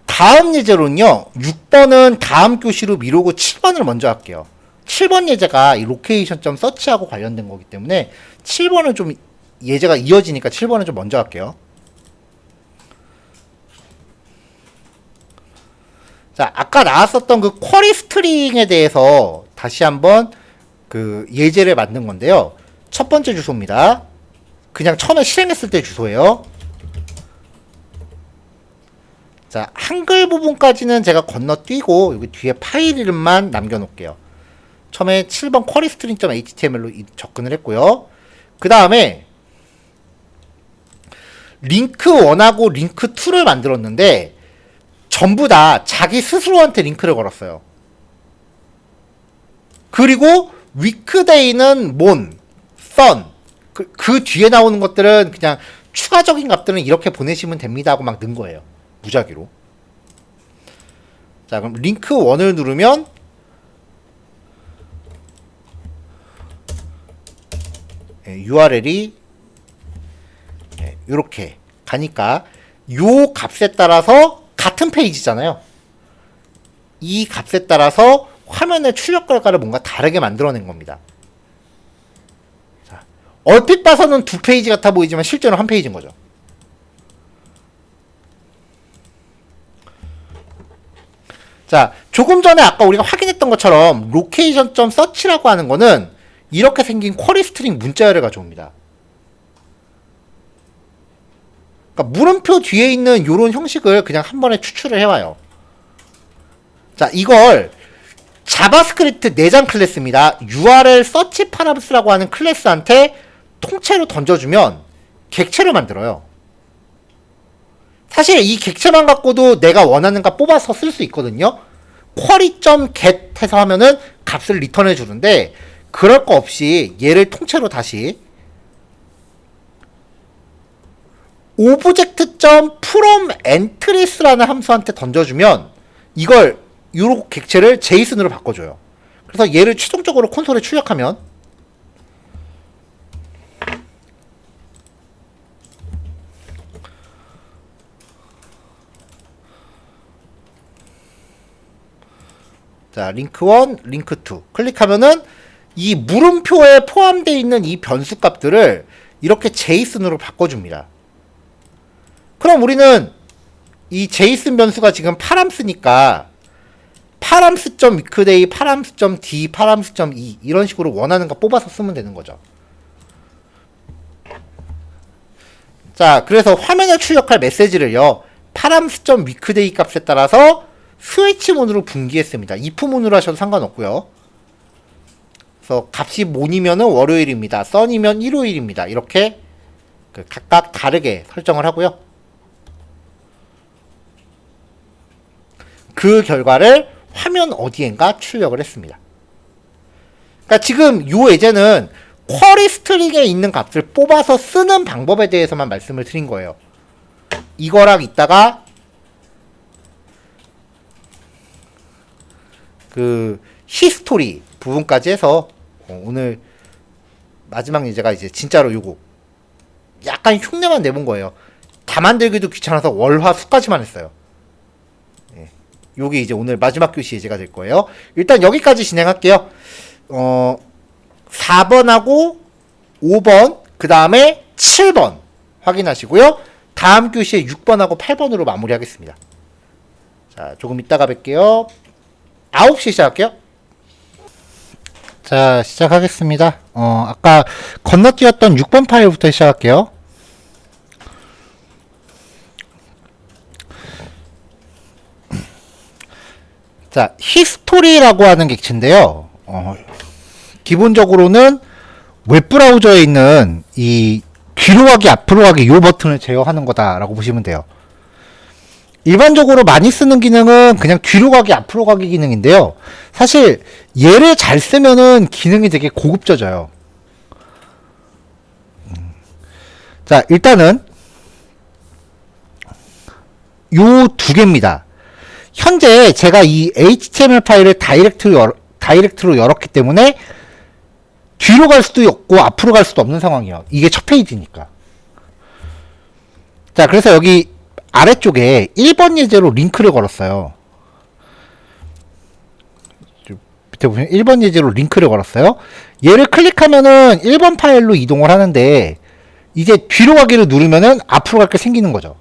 다음 예제로는요. 6번은 다음 교시로 미루고 7번을 먼저 할게요. 7번 예제가 이 로케이션 서치하고 관련된 거기 때문에 7번은 좀 예제가 이어지니까 7번은 좀 먼저 할게요. 자, 아까 나왔었던 그 쿼리 스트링에 대해서 다시 한번 그 예제를 만든 건데요. 첫 번째 주소입니다. 그냥 처음에 실행했을 때 주소예요. 자, 한글 부분까지는 제가 건너뛰고 여기 뒤에 파일 이름만 남겨놓을게요. 처음에 7번 queryString.html로 접근을 했고요. 그 다음에 링크 1하고 링크 2를 만들었는데 전부 다 자기 스스로한테 링크를 걸었어요. 그리고 weekday는 mon, sun 그 뒤에 나오는 것들은 그냥 추가적인 값들은 이렇게 보내시면 됩니다 하고 막 넣은 거예요. 무작위로. 자, 그럼 링크 1을 누르면 URL이 이렇게 가니까 요 값에 따라서 같은 페이지잖아요. 이 값에 따라서 화면의 출력 결과를 뭔가 다르게 만들어낸 겁니다. 자, 얼핏 봐서는 두 페이지 같아 보이지만 실제로는 한 페이지인 거죠. 자, 조금 전에 아까 우리가 확인했던 것처럼 location.search라고 하는 거는 이렇게 생긴 쿼리 스트링 문자열을 가져옵니다. 그러니까 물음표 뒤에 있는 이런 형식을 그냥 한 번에 추출을 해와요. 자, 이걸 자바스크립트 내장 클래스입니다. URL search params.라고 하는 클래스한테 통째로 던져주면 객체를 만들어요. 사실 이 객체만 갖고도 내가 원하는 값 뽑아서 쓸 수 있거든요. query.get 해서 하면은 값을 리턴해 주는데 그럴 거 없이 얘를 통째로 다시 object.fromEntries라는 함수한테 던져주면 이걸 요 객체를 JSON으로 바꿔줘요. 그래서 얘를 최종적으로 콘솔에 출력하면 자, 링크 1, 링크 2 클릭하면은 이 물음표에 포함되어 있는 이 변수 값들을 이렇게 JSON으로 바꿔줍니다. 그럼 우리는 이 JSON 변수가 지금 params.니까 params.weekday, params.d, params.e 이런 식으로 원하는 거 뽑아서 쓰면 되는 거죠. 자, 그래서 화면에 출력할 메시지를요. params.weekday 값에 따라서 스위치문으로 분기했습니다. if문으로 하셔도 상관없고요. 그래서 값이 mon이면은 월요일입니다. sun이면 일요일입니다. 이렇게 각각 다르게 설정을 하고요. 그 결과를 화면 어디엔가 출력을 했습니다. 그러니까 지금 요 예제는 쿼리 스트링에 있는 값을 뽑아서 쓰는 방법에 대해서만 말씀을 드린 거예요. 이거랑 이따가 그 히스토리 부분까지 해서 오늘 마지막 예제가 이제 진짜로 요거 약간 흉내만 내본 거예요. 다 만들기도 귀찮아서 월화 수까지만 했어요. 요게 이제 오늘 마지막 교시 예제가 될 거예요. 일단 여기까지 진행할게요. 4번하고 5번, 그 다음에 7번 확인하시고요. 다음 교시에 6번하고 8번으로 마무리하겠습니다. 자, 조금 이따가 뵐게요. 9시 시작할게요. 자, 시작하겠습니다. 아까 건너뛰었던 6번 파일부터 시작할게요. 자, 히스토리라고 하는 객체인데요. 기본적으로는 웹브라우저에 있는 이 뒤로 가기, 앞으로 가기 이 버튼을 제어하는 거다라고 보시면 돼요. 일반적으로 많이 쓰는 기능은 그냥 뒤로 가기, 앞으로 가기 기능인데요. 사실 얘를 잘 쓰면은 기능이 되게 고급져져요. 자, 일단은 요 두 개입니다. 현재 제가 이 HTML 파일을 다이렉트로 열었기 때문에 뒤로 갈 수도 없고 앞으로 갈 수도 없는 상황이에요. 이게 첫 페이지니까. 자, 그래서 여기 아래쪽에 1번 예제로 링크를 걸었어요. 밑에 보시면 1번 예제로 링크를 걸었어요. 얘를 클릭하면은 1번 파일로 이동을 하는데 이제 뒤로 가기를 누르면은 앞으로 갈 게 생기는 거죠.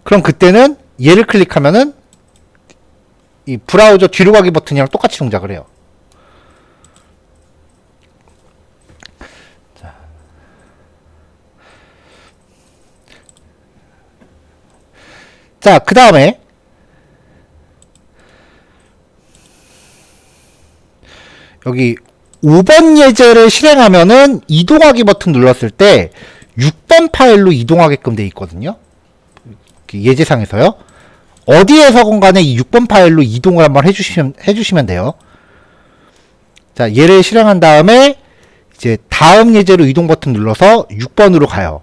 그럼 그때는 얘를 클릭하면은 이 브라우저 뒤로 가기 버튼이랑 똑같이 동작을 해요. 자, 그 다음에 여기 5번 예제를 실행하면은 이동하기 버튼 눌렀을 때 6번 파일로 이동하게끔 돼 있거든요. 예제상에서요. 어디에서건 간에 이 6번 파일로 이동을 한번 해주시면 돼요. 자, 얘를 실행한 다음에 이제 다음 예제로 이동 버튼 눌러서 6번으로 가요.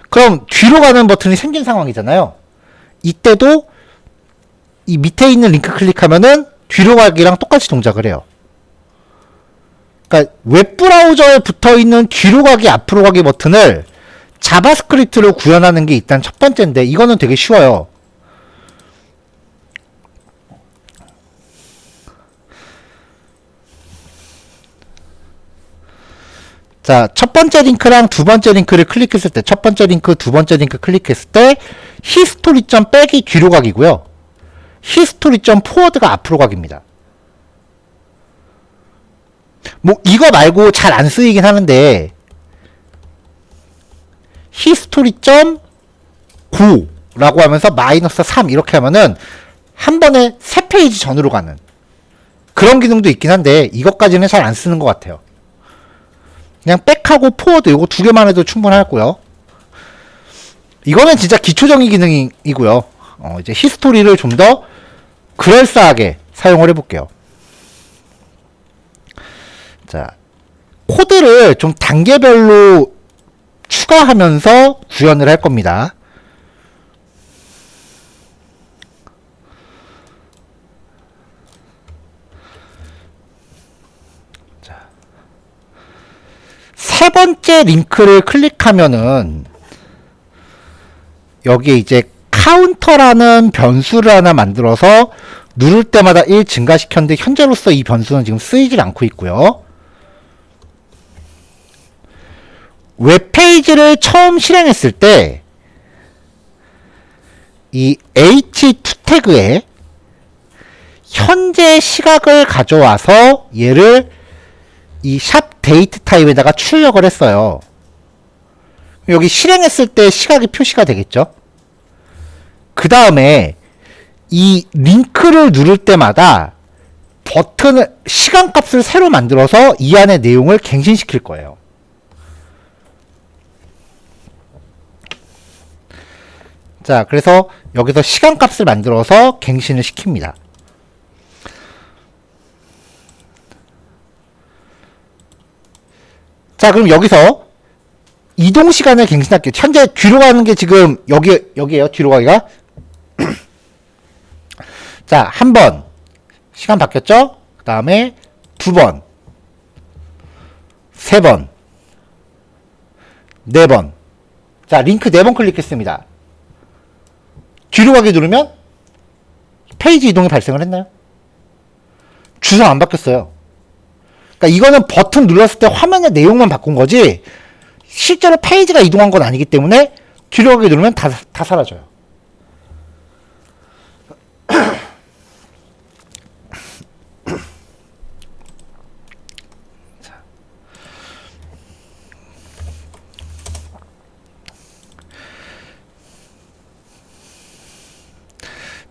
그럼 뒤로 가는 버튼이 생긴 상황이잖아요. 이때도 이 밑에 있는 링크 클릭하면은 뒤로 가기랑 똑같이 동작을 해요. 그러니까 웹브라우저에 붙어있는 뒤로 가기, 앞으로 가기 버튼을 자바스크립트로 구현하는 게 일단 첫 번째인데 이거는 되게 쉬워요. 자, 첫 번째 링크랑 두 번째 링크를 클릭했을 때, 첫 번째 링크, 두 번째 링크 클릭했을 때 히스토리.점 빼기 뒤로 가기고요. 히스토리.점 포워드가 앞으로 가기입니다. 뭐 이거 말고 잘 안 쓰이긴 하는데 히스토리.9라고 하면서 -3 이렇게 하면은 한 번에 3페이지 전으로 가는 그런 기능도 있긴 한데 이것까지는 잘 안 쓰는 것 같아요. 그냥 백하고 포워드 요거 두 개만 해도 충분하고요. 이거는 진짜 기초적인 기능이고요. 이제 히스토리를 좀 더 그럴싸하게 사용을 해볼게요. 자, 코드를 좀 단계별로 추가하면서 구현을 할 겁니다. 자, 세 번째 링크를 클릭하면은 여기에 이제 카운터라는 변수를 하나 만들어서 누를 때마다 1 증가시켰는데 현재로서 이 변수는 지금 쓰이질 않고 있고요. 웹페이지를 처음 실행했을 때 이 h2 태그에 현재 시각을 가져와서 얘를 이 샵 데이트 타입에다가 출력을 했어요. 여기 실행했을 때 시각이 표시가 되겠죠. 그 다음에 이 링크를 누를 때마다 버튼을 시간값을 새로 만들어서 이 안에 내용을 갱신시킬 거예요. 자, 그래서 여기서 시간값을 만들어서 갱신을 시킵니다. 자, 그럼 여기서 이동 시간을 갱신할게요. 현재 뒤로 가는 게 지금 여기에요. 뒤로 가기가. 자, 한 번 시간 바뀌었죠? 그 다음에 두 번, 세 번, 네 번. 자, 링크 4번 클릭했습니다. 뒤로 가기 누르면 페이지 이동이 발생을 했나요? 주소 안 바뀌었어요. 그러니까 이거는 버튼 눌렀을 때 화면의 내용만 바꾼 거지 실제로 페이지가 이동한 건 아니기 때문에 뒤로 가기 누르면 다 사라져요.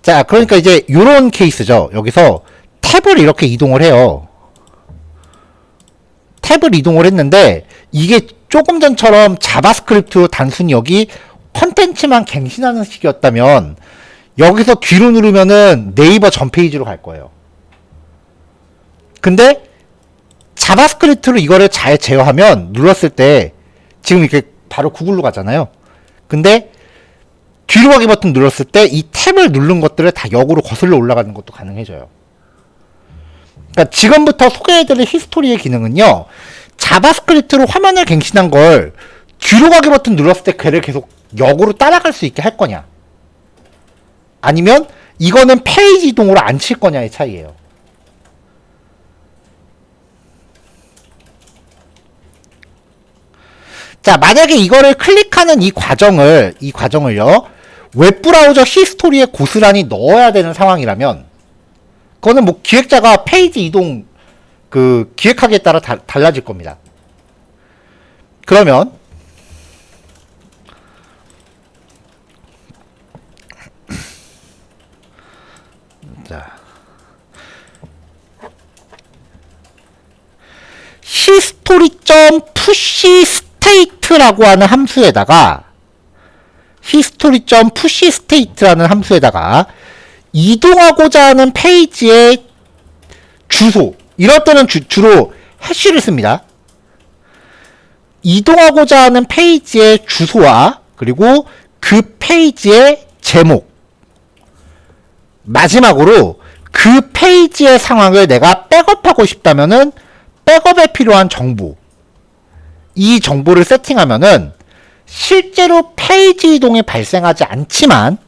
자, 그러니까 이제 요런 케이스죠. 여기서 탭을 이렇게 이동을 해요. 탭을 이동을 했는데 이게 조금 전처럼 자바스크립트로 단순히 여기 컨텐츠만 갱신하는 식이었다면 여기서 뒤로 누르면은 네이버 전 페이지로 갈 거예요. 근데 자바스크립트로 이거를 잘 제어하면 눌렀을 때 지금 이렇게 바로 구글로 가잖아요. 근데 뒤로 가기 버튼 눌렀을 때 이 탭을 누른 것들을 다 역으로 거슬러 올라가는 것도 가능해져요. 그러니까 지금부터 소개해드릴 히스토리의 기능은요. 자바스크립트로 화면을 갱신한 걸 뒤로 가기 버튼 눌렀을 때 걔를 계속 역으로 따라갈 수 있게 할 거냐, 아니면 이거는 페이지 이동으로 안 칠 거냐의 차이예요. 자, 만약에 이거를 클릭하는 이 과정을요, 웹브라우저 히스토리에 고스란히 넣어야 되는 상황이라면, 그거는 뭐 기획자가 페이지 이동, 기획하기에 따라 달라질 겁니다. 그러면, 자, history.push state라고 하는 함수에다가 history.push state라는 함수에다가 이동하고자 하는 페이지의 주소, 이럴 때는 주로 해시를 씁니다. 이동하고자 하는 페이지의 주소와 그리고 그 페이지의 제목, 마지막으로 그 페이지의 상황을 내가 백업하고 싶다면은 백업에 필요한 정보, 이 정보를 세팅하면은 실제로 페이지 이동이 발생하지 않지만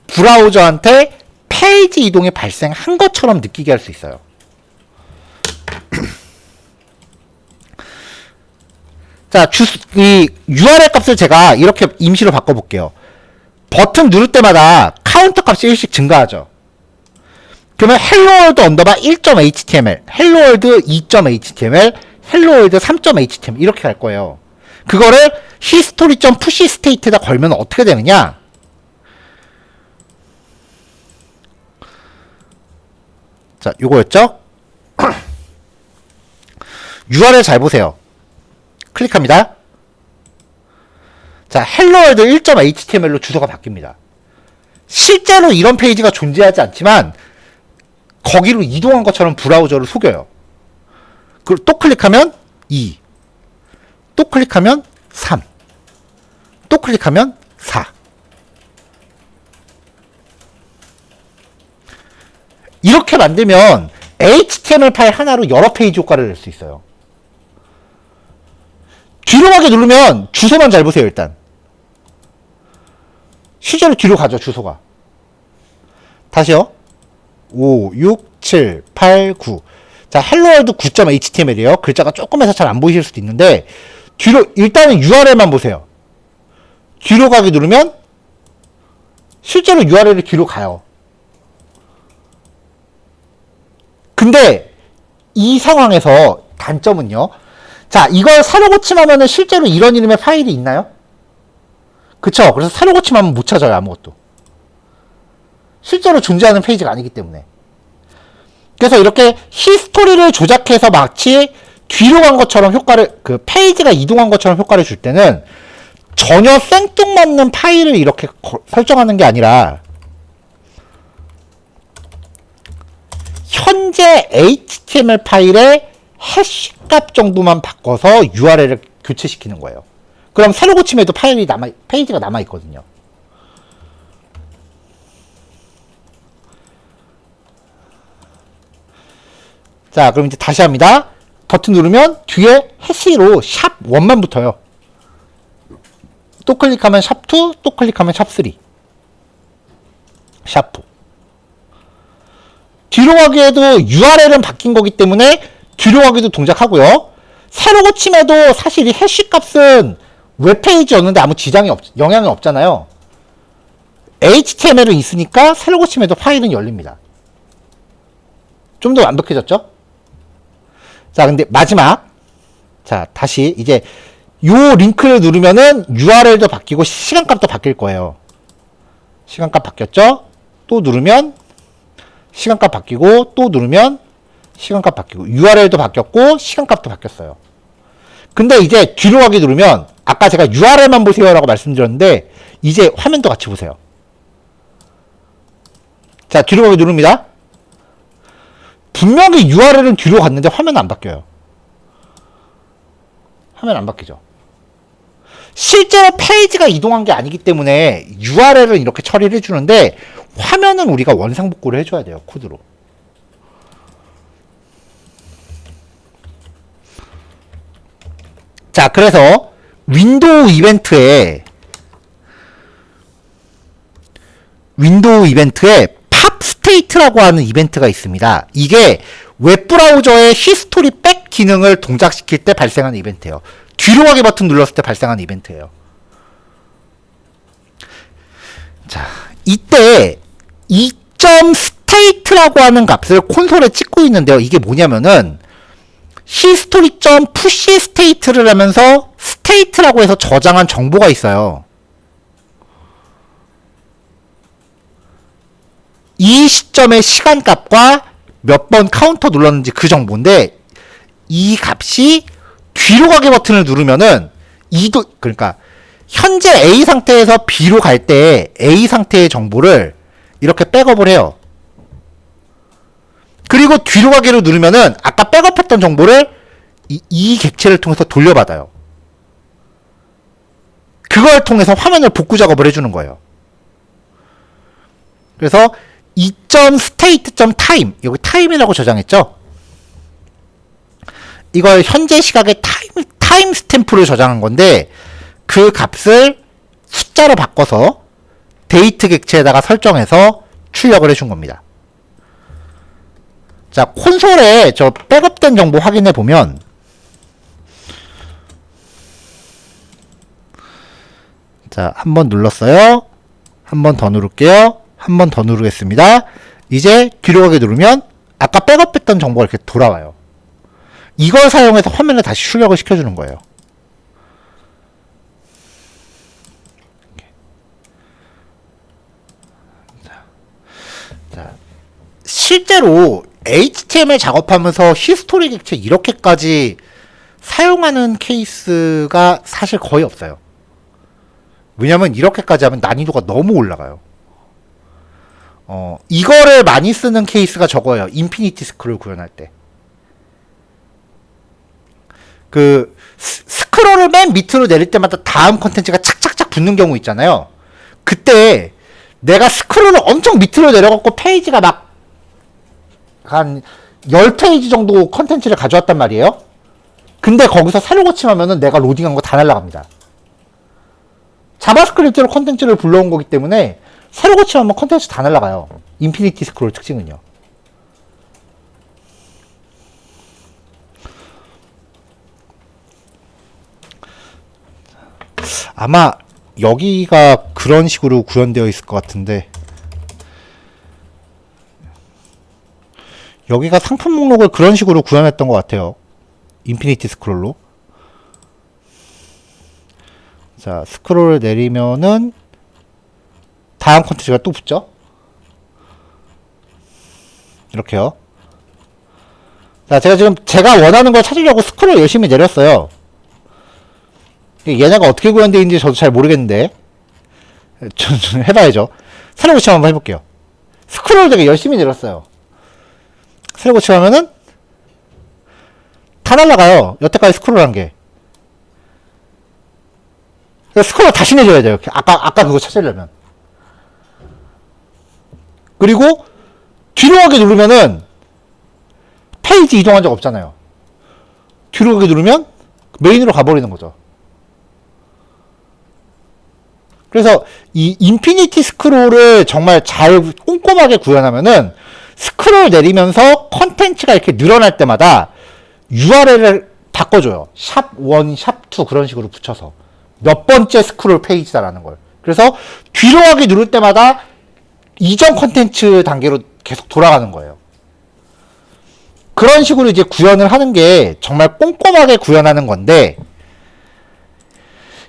브라우저한테 페이지 이동이 발생한 것처럼 느끼게 할 수 있어요. 자, 이 URL 값을 제가 이렇게 임시로 바꿔볼게요. 버튼 누를 때마다 카운터 값이 1씩 증가하죠. 그러면 helloworld 언더바 1.html, helloworld 2.html, helloworld 3.html 이렇게 갈 거예요. 그거를 history.push state에다 걸면 어떻게 되느냐? 자, 요거였죠? URL 잘 보세요. 클릭합니다. 자, helloworld 1.html로 주소가 바뀝니다. 실제로 이런 페이지가 존재하지 않지만 거기로 이동한 것처럼 브라우저를 속여요. 그리고 또 클릭하면 2, 또 클릭하면 3, 또 클릭하면 4. 이렇게 만들면 HTML 파일 하나로 여러 페이지 효과를 낼 수 있어요. 뒤로 가게 누르면 주소만 잘 보세요. 일단 실제로 뒤로 가죠. 주소가 다시요. 5, 6, 7, 8, 9. 자, helloworld 9.html이에요. 글자가 조금해서 잘 안 보이실 수도 있는데 뒤로 일단은 URL만 보세요. 뒤로 가기 누르면 실제로 URL이 뒤로 가요. 근데 이 상황에서 단점은요. 자, 이걸 새로 고침하면은 실제로 이런 이름의 파일이 있나요? 그쵸? 그래서 새로 고침하면 못 찾아요. 아무것도. 실제로 존재하는 페이지가 아니기 때문에. 그래서 이렇게 히스토리를 조작해서 마치 뒤로 간 것처럼 효과를, 페이지가 이동한 것처럼 효과를 줄 때는 전혀 생뚱맞는 파일을 이렇게 설정하는 게 아니라 현재 HTML 파일의 해시 값 정도만 바꿔서 URL을 교체시키는 거예요. 그럼 새로 고침에도 페이지가 남아있거든요. 자, 그럼 이제 다시 합니다. 버튼 누르면 뒤에 해시로 샵 1만 붙어요. 또 클릭하면 샵 2, 또 클릭하면 샵 3, 샵 4. 뒤로 가기에도 URL은 바뀐 거기 때문에 뒤로 가기도 동작하고요. 새로 고침에도 사실 이 해시 값은 웹페이지였는데 아무 영향이 없잖아요. HTML은 있으니까 새로 고침에도 파일은 열립니다. 좀 더 완벽해졌죠? 자, 근데 마지막. 자, 다시 이제 요 링크를 누르면은 URL도 바뀌고 시간값도 바뀔 거예요. 시간값 바뀌었죠? 또 누르면 시간값 바뀌고, 또 누르면 시간값 바뀌고, URL도 바뀌었고 시간값도 바뀌었어요. 근데 이제 뒤로 가기 누르면 아까 제가 URL만 보세요 라고 말씀드렸는데 이제 화면도 같이 보세요. 자, 뒤로 가기 누릅니다. 분명히 URL은 뒤로 갔는데 화면은 안 바뀌어요. 화면 안 바뀌죠. 실제로 페이지가 이동한 게 아니기 때문에 URL을 이렇게 처리를 해주는데 화면은 우리가 원상복구를 해줘야 돼요. 코드로. 자, 그래서 윈도우 이벤트에 팝 스테이트라고 하는 이벤트가 있습니다. 이게 웹브라우저의 히스토리 백 기능을 동작시킬 때 발생하는 이벤트예요. 뒤로 가기 버튼 눌렀을 때 발생하는 이벤트예요. 자, 이때 .state라고 하는 값을 콘솔에 찍고 있는데요. 이게 뭐냐면은 history.push state를 하면서 state라고 해서 저장한 정보가 있어요. 이 시점의 시간값과 몇 번 카운터 눌렀는지 그 정보인데 이 값이 뒤로 가기 버튼을 누르면은 그러니까 현재 A 상태에서 B로 갈 때 A 상태의 정보를 이렇게 백업을 해요. 그리고 뒤로 가기를 누르면은 아까 백업했던 정보를 이 객체를 통해서 돌려받아요. 그걸 통해서 화면을 복구 작업을 해주는 거예요. 그래서 .state.time 여기 타임이라고 저장했죠. 이걸 현재 시각의 타임 스탬프를 저장한 건데 그 값을 숫자로 바꿔서 데이트 객체에다가 설정해서 출력을 해준 겁니다. 자, 콘솔에 저 백업된 정보 확인해 보면 자, 한 번 눌렀어요. 한 번 더 누를게요. 한 번 더 누르겠습니다. 이제 뒤로 가기 누르면 아까 백업했던 정보가 이렇게 돌아와요. 이걸 사용해서 화면을 다시 출력을 시켜주는 거예요. 자, 실제로 HTML 작업하면서 히스토리 객체 이렇게까지 사용하는 케이스가 사실 거의 없어요. 왜냐면 이렇게까지 하면 난이도가 너무 올라가요. 이거를 많이 쓰는 케이스가 저거예요. 인피니티 스크롤 구현할 때. 그 스크롤을 맨 밑으로 내릴 때마다 다음 컨텐츠가 착착착 붙는 경우 있잖아요. 그때 내가 스크롤을 엄청 밑으로 내려갖고 페이지가 막 한 10페이지 정도 컨텐츠를 가져왔단 말이에요. 근데 거기서 새로 고침하면은 내가 로딩한 거 다 날라갑니다. 자바스크립트로 컨텐츠를 불러온 거기 때문에 새로 고침하면 컨텐츠 다 날라가요. 인피니티 스크롤 특징은요. 아마 여기가 그런 식으로 구현되어 있을 것 같은데 여기가 상품 목록을 그런 식으로 구현했던 것 같아요. 인피니티 스크롤로. 자, 스크롤을 내리면은 다음 콘텐츠가 또 붙죠. 이렇게요. 자, 제가 원하는 걸 찾으려고 스크롤 열심히 내렸어요. 얘네가 어떻게 구현되어 있는지 저도 잘 모르겠는데 좀 해봐야죠. 새로 고침 한번 해볼게요. 스크롤 되게 열심히 내렸어요. 새로 고침하면은 다 날라가요. 여태까지 스크롤 한 게. 스크롤 다시 내줘야 돼요. 아까 그거 찾으려면. 그리고 뒤로 가기 누르면은 페이지 이동한 적 없잖아요. 뒤로 가기 누르면 메인으로 가버리는 거죠. 그래서 이 인피니티 스크롤을 정말 잘 꼼꼼하게 구현하면은 스크롤 내리면서 컨텐츠가 이렇게 늘어날 때마다 URL을 바꿔줘요. 샵1, 샵2 그런 식으로 붙여서 몇 번째 스크롤 페이지다라는 걸. 그래서 뒤로 가기 누를 때마다 이전 컨텐츠 단계로 계속 돌아가는 거예요. 그런 식으로 이제 구현을 하는 게 정말 꼼꼼하게 구현하는 건데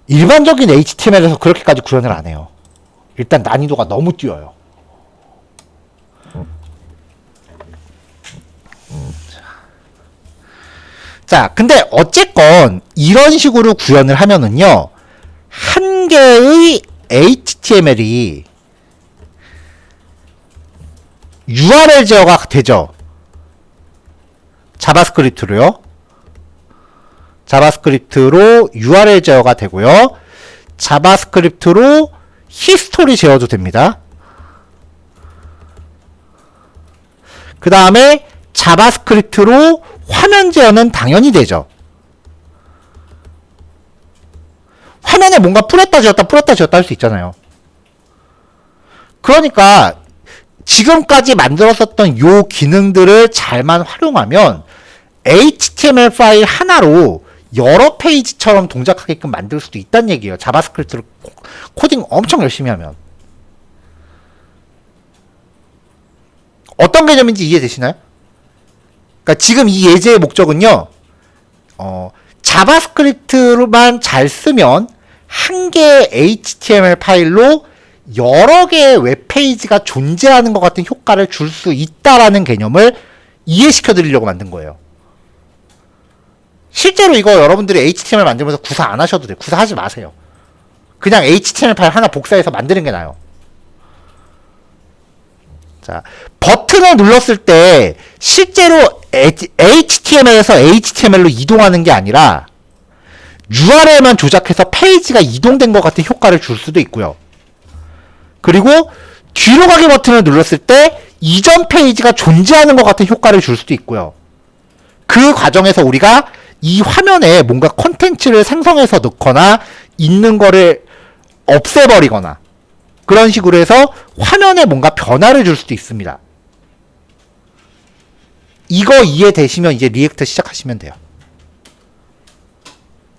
일반적인 HTML에서 그렇게까지 구현을 안 해요. 일단 난이도가 너무 뛰어요. 자, 근데 어쨌건 이런 식으로 구현을 하면은요, 한 개의 HTML이 URL 제어가 되죠. 자바스크립트로요. 자바스크립트로 URL 제어가 되고요. 자바스크립트로 히스토리 제어도 됩니다. 그 다음에 자바스크립트로 화면 제어는 당연히 되죠. 화면에 뭔가 풀었다 지웠다 할 수 있잖아요. 그러니까 지금까지 만들었었던 요 기능들을 잘만 활용하면 HTML 파일 하나로 여러 페이지처럼 동작하게끔 만들 수도 있다는 얘기예요. 자바스크립트로 코딩 엄청 열심히 하면. 어떤 개념인지 이해되시나요? 그러니까 지금 이 예제의 목적은요, 자바스크립트로만 잘 쓰면 한 개의 HTML 파일로 여러 개의 웹페이지가 존재하는 것 같은 효과를 줄 수 있다라는 개념을 이해시켜 드리려고 만든 거예요. 실제로 이거 여러분들이 HTML 만들면서 구사 안 하셔도 돼요. 구사하지 마세요. 그냥 HTML 파일 하나 복사해서 만드는 게 나아요. 자, 버튼을 눌렀을 때 실제로 HTML에서 HTML로 이동하는 게 아니라 URL만 조작해서 페이지가 이동된 것 같은 효과를 줄 수도 있고요. 그리고 뒤로 가기 버튼을 눌렀을 때 이전 페이지가 존재하는 것 같은 효과를 줄 수도 있고요. 그 과정에서 우리가 이 화면에 뭔가 콘텐츠를 생성해서 넣거나 있는 거를 없애버리거나 그런 식으로 해서 화면에 뭔가 변화를 줄 수도 있습니다. 이거 이해되시면 이제 리액트 시작하시면 돼요.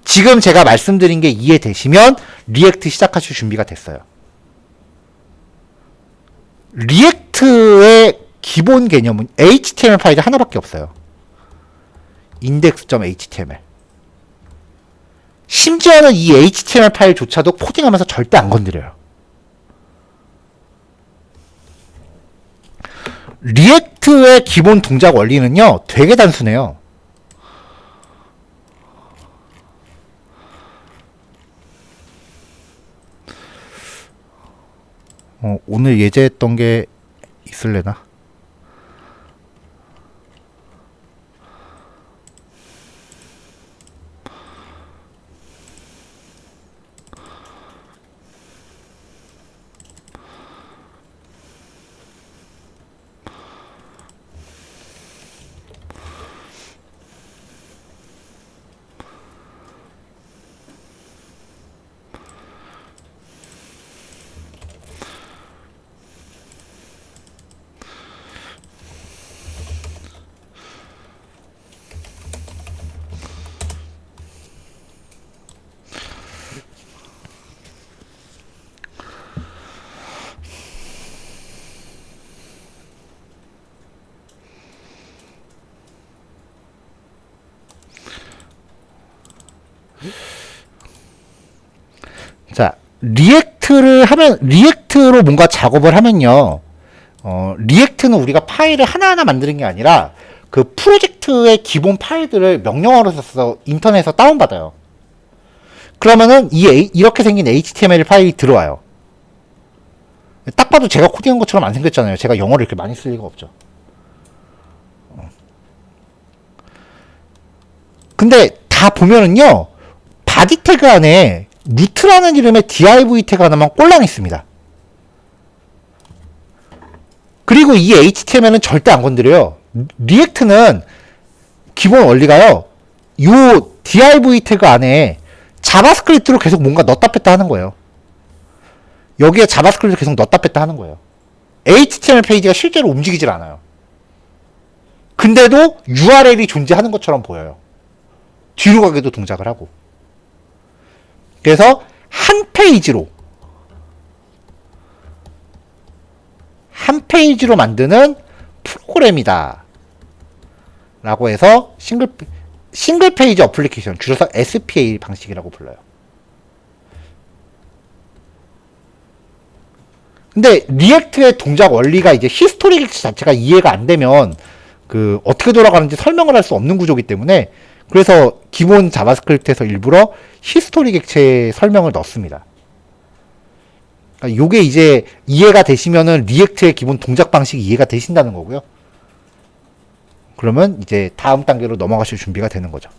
지금 제가 말씀드린 게 이해되시면 리액트 시작하실 준비가 됐어요. 리액트의 기본 개념은 HTML 파일이 하나밖에 없어요. index.html. 심지어는 이 HTML 파일조차도 코딩하면서 절대 안 건드려요. 리액트의 기본 동작 원리는요, 되게 단순해요. 오늘 예제했던 게 있을래나? 자, 리액트로 뭔가 작업을 하면요, 리액트는 우리가 파일을 하나하나 만드는 게 아니라 그 프로젝트의 기본 파일들을 명령어로 써서 인터넷에서 다운받아요. 그러면은 이렇게 생긴 HTML 파일이 들어와요. 딱 봐도 제가 코딩한 것처럼 안 생겼잖아요. 제가 영어를 이렇게 많이 쓸 리가 없죠. 근데 다 보면은요, 바디 태그 안에 루트라는 이름의 div 태그 하나만 꼴랑 있습니다. 그리고 이 HTML은 절대 안 건드려요. 리액트는 기본 원리가요, 요 div 태그 안에 자바스크립트로 계속 뭔가 넣다 뺐다 하는 거예요. 여기에 자바스크립트를 계속 넣다 뺐다 하는 거예요. HTML 페이지가 실제로 움직이질 않아요. 근데도 URL이 존재하는 것처럼 보여요. 뒤로 가기도 동작을 하고. 그래서 한 페이지로 만드는 프로그램이다 라고 해서 싱글 페이지 어플리케이션, 줄여서 SPA 방식이라고 불러요. 근데 리액트의 동작 원리가 이제 히스토리 객체 자체가 이해가 안 되면 그 어떻게 돌아가는지 설명을 할 수 없는 구조이기 때문에, 그래서 기본 자바스크립트에서 일부러 히스토리 객체 설명을 넣습니다. 그러니까 요게 이제 이해가 되시면은 리액트의 기본 동작 방식이 이해가 되신다는 거고요. 그러면 이제 다음 단계로 넘어가실 준비가 되는 거죠.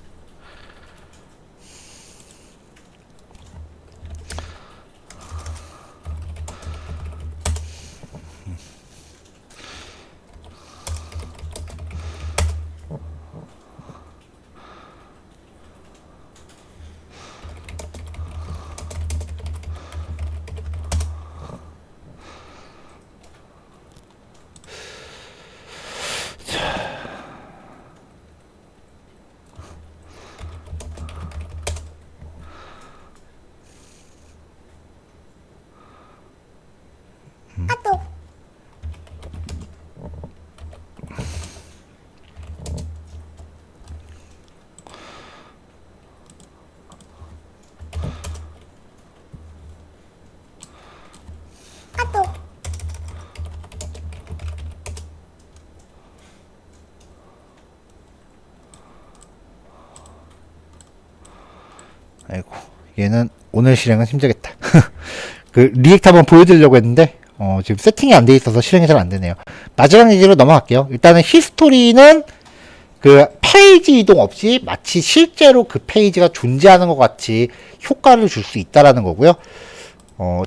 아이고, 얘는 오늘 실행은 힘들겠다. 그 리액트 한번 보여드리려고 했는데 지금 세팅이 안 돼 있어서 실행이 잘 안 되네요. 마지막 얘기로 넘어갈게요. 일단은 히스토리는 그 페이지 이동 없이 마치 실제로 그 페이지가 존재하는 것 같이 효과를 줄 수 있다라는 거고요.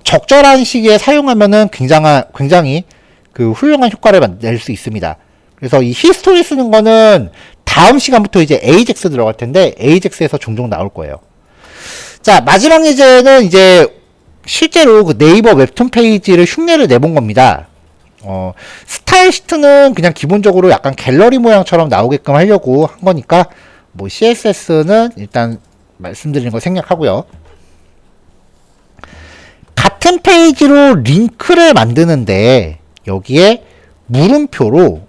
적절한 시기에 사용하면은 굉장히 그 훌륭한 효과를 낼 수 있습니다. 그래서 이 히스토리 쓰는 거는 다음 시간부터 이제 AJAX 들어갈 텐데 AJAX에서 종종 나올 거예요. 자, 마지막 예제는 이제 실제로 그 네이버 웹툰 페이지를 흉내를 내본 겁니다. 스타일 시트는 그냥 기본적으로 약간 갤러리 모양처럼 나오게끔 하려고 한 거니까 뭐 CSS는 일단 말씀드린 거 생략하고요. 같은 페이지로 링크를 만드는데 여기에 물음표로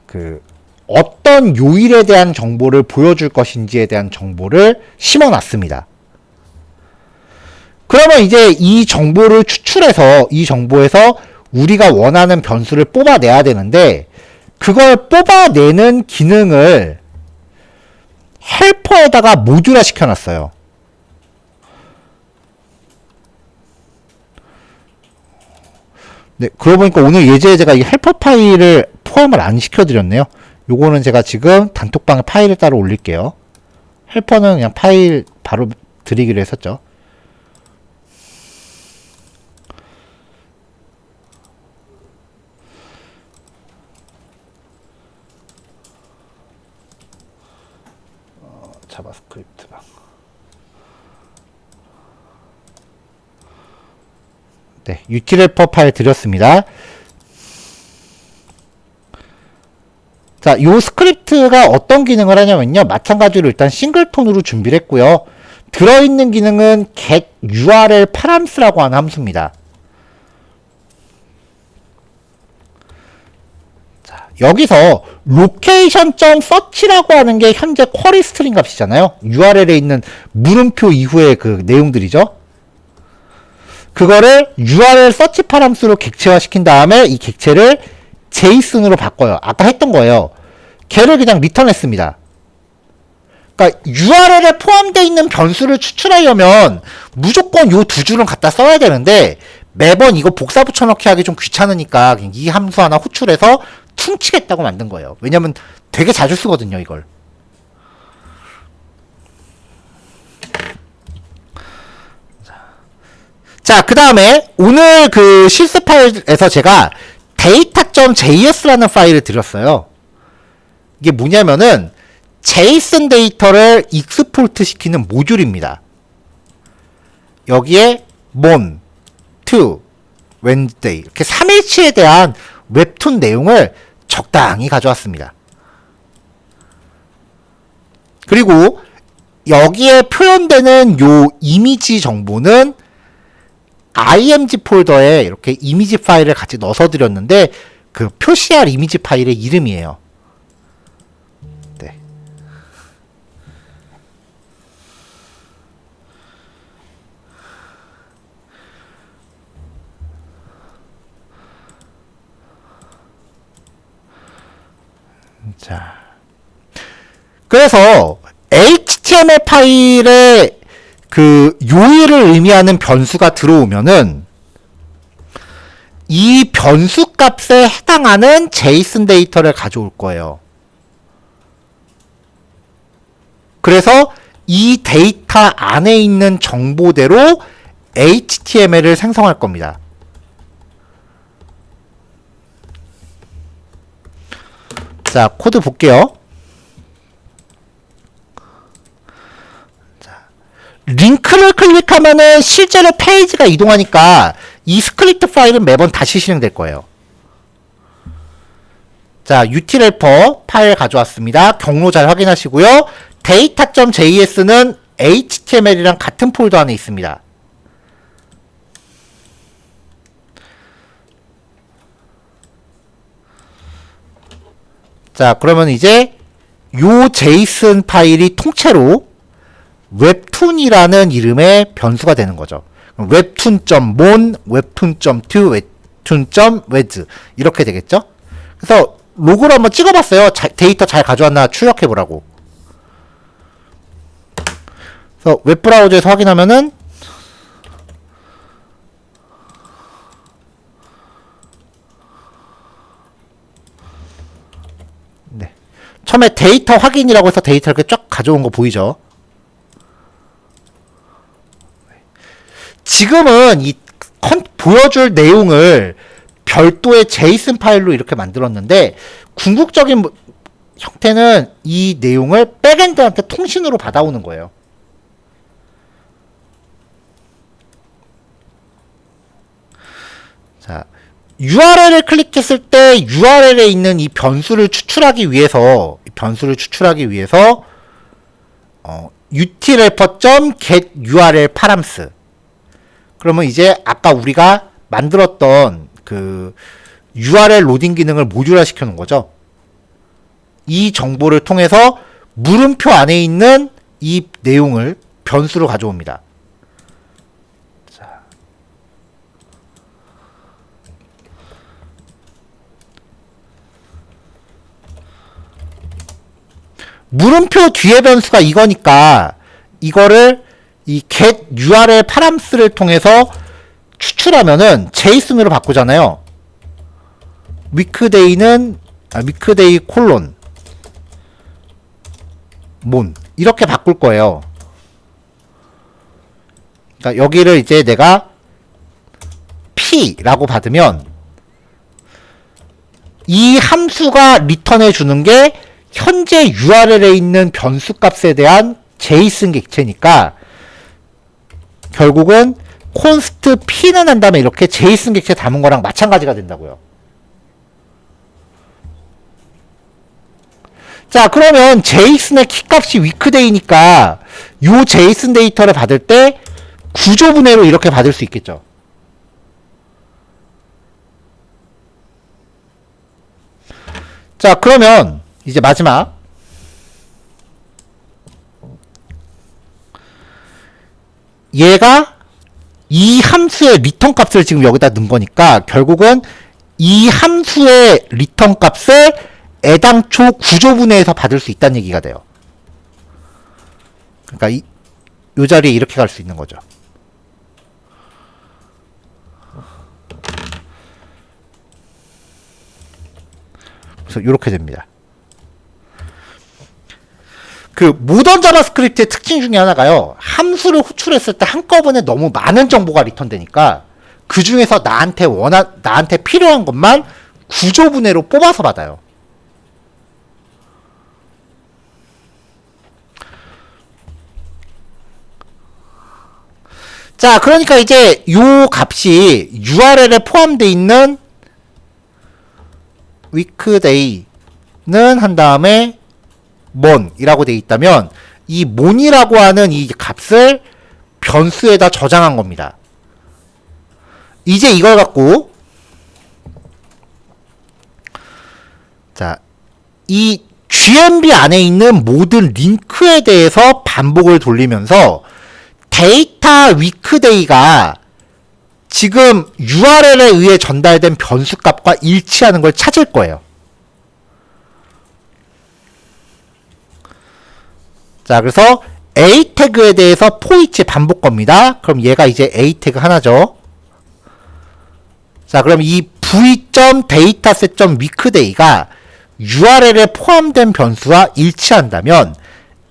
그 어떤 요일에 대한 정보를 보여줄 것인지에 대한 정보를 심어놨습니다. 그러면 이제 이 정보를 추출해서 이 정보에서 우리가 원하는 변수를 뽑아내야 되는데, 그걸 뽑아내는 기능을 헬퍼에다가 모듈화 시켜놨어요. 네, 그러고 보니까 오늘 예제에 제가 이 헬퍼 파일을 포함을 안 시켜드렸네요. 요거는 제가 지금 단톡방에 파일을 따로 올릴게요. 헬퍼는 그냥 파일 바로 드리기로 했었죠. 자바스크립트가 네, util-helper 파일 드렸습니다. 자, 요 스크립트가 어떤 기능을 하냐면요, 마찬가지로 일단 싱글톤으로 준비를 했고요. 들어있는 기능은 get url params.라고 하는 함수입니다. 자, 여기서 location.search라고 하는 게 현재 쿼리 스트링 값이잖아요. url에 있는 물음표 이후의 그 내용들이죠. 그거를 URL 서치 파람수로 객체화 시킨 다음에 이 객체를 JSON으로 바꿔요. 아까 했던 거예요. 걔를 그냥 리턴했습니다. 그러니까 URL에 포함되어 있는 변수를 추출하려면 무조건 요 두 줄은 갖다 써야 되는데 매번 이거 복사 붙여넣기 하기 좀 귀찮으니까 그냥 이 함수 하나 호출해서 퉁치겠다고 만든 거예요. 왜냐면 되게 자주 쓰거든요, 이걸. 자, 그 다음에 오늘 그 실습 파일에서 제가 data.js라는 파일을 드렸어요. 이게 뭐냐면은 JSON 데이터를 익스포트 시키는 모듈입니다. 여기에 mon, to, wednesday 이렇게 3일치에 대한 웹툰 내용을 적당히 가져왔습니다. 그리고 여기에 표현되는 요 이미지 정보는 img 폴더에 이렇게 이미지 파일을 같이 넣어서 드렸는데 그 표시할 이미지 파일의 이름이에요. 네. 자. 그래서 HTML 파일에 그 요일을 의미하는 변수가 들어오면은 이 변수 값에 해당하는 제이슨 데이터를 가져올 거예요. 그래서 이 데이터 안에 있는 정보대로 HTML을 생성할 겁니다. 자, 코드 볼게요. 링크를 클릭하면은 실제로 페이지가 이동하니까 이 스크립트 파일은 매번 다시 실행될 거예요. 자, utlhelper 파일 가져왔습니다. 경로 잘 확인하시고요. data.js는 html이랑 같은 폴더 안에 있습니다. 자, 그러면 이제 요 JSON 파일이 통째로 웹툰이라는 이름의 변수가 되는 거죠. 웹툰.mon, 웹툰.to, 웹툰.wez 이렇게 되겠죠. 그래서 로고를 한번 찍어봤어요. 데이터 잘 가져왔나 출력해보라고. 그래서 웹브라우저에서 확인하면은 네. 처음에 데이터 확인이라고 해서 데이터를 이렇게 쫙 가져온 거 보이죠? 지금은 이 보여줄 내용을 별도의 제이슨 파일로 이렇게 만들었는데 궁극적인 형태는 이 내용을 백엔드한테 통신으로 받아오는 거예요. 자, URL을 클릭했을 때 URL에 있는 이 변수를 추출하기 위해서 utlhelper.getURL params 그러면 이제 아까 우리가 만들었던 그 URL 로딩 기능을 모듈화 시켜 놓은 거죠. 이 정보를 통해서 물음표 안에 있는 이 내용을 변수로 가져옵니다. 자. 물음표 뒤에 변수가 이거니까 이거를 이 get URL params를 통해서 추출하면은 JSON으로 바꾸잖아요. weekday는 weekday 콜론 mon 이렇게 바꿀 거예요. 그러니까 여기를 이제 내가 p라고 받으면 이 함수가 리턴해 주는 게 현재 URL에 있는 변수 값에 대한 JSON 객체니까 결국은 const p는 한 다음에 이렇게 JSON 객체 담은 거랑 마찬가지가 된다고요. 자, 그러면 JSON의 키값이 weekday니까 요 JSON 데이터를 받을 때 구조분해로 이렇게 받을 수 있겠죠. 자, 그러면 이제 마지막 얘가 이 함수의 리턴 값을 지금 여기다 넣은 거니까 결국은 이 함수의 리턴 값을 애당초 구조분해에서 받을 수 있다는 얘기가 돼요. 그러니까 이 자리에 이렇게 갈 수 있는 거죠. 그래서 이렇게 됩니다. 그 모던 자바스크립트의 특징 중에 하나가요. 함수를 호출했을 때 한꺼번에 너무 많은 정보가 리턴되니까 그 중에서 나한테 필요한 것만 구조분해로 뽑아서 받아요. 자, 그러니까 이제 요 값이 URL에 포함되어 있는 weekday는 한 다음에 mon이라고 돼 있다면 이 mon이라고 하는 이 값을 변수에다 저장한 겁니다. 이제 이걸 갖고 자, 이 GMB 안에 있는 모든 링크에 대해서 반복을 돌리면서 데이터 weekday가 지금 URL에 의해 전달된 변수값과 일치하는 걸 찾을 거예요. 자, 그래서 A 태그에 대해서 for each 반복 겁니다. 그럼 얘가 이제 A 태그 하나죠. 자, 그럼 이 v.dataset.weekday가 URL에 포함된 변수와 일치한다면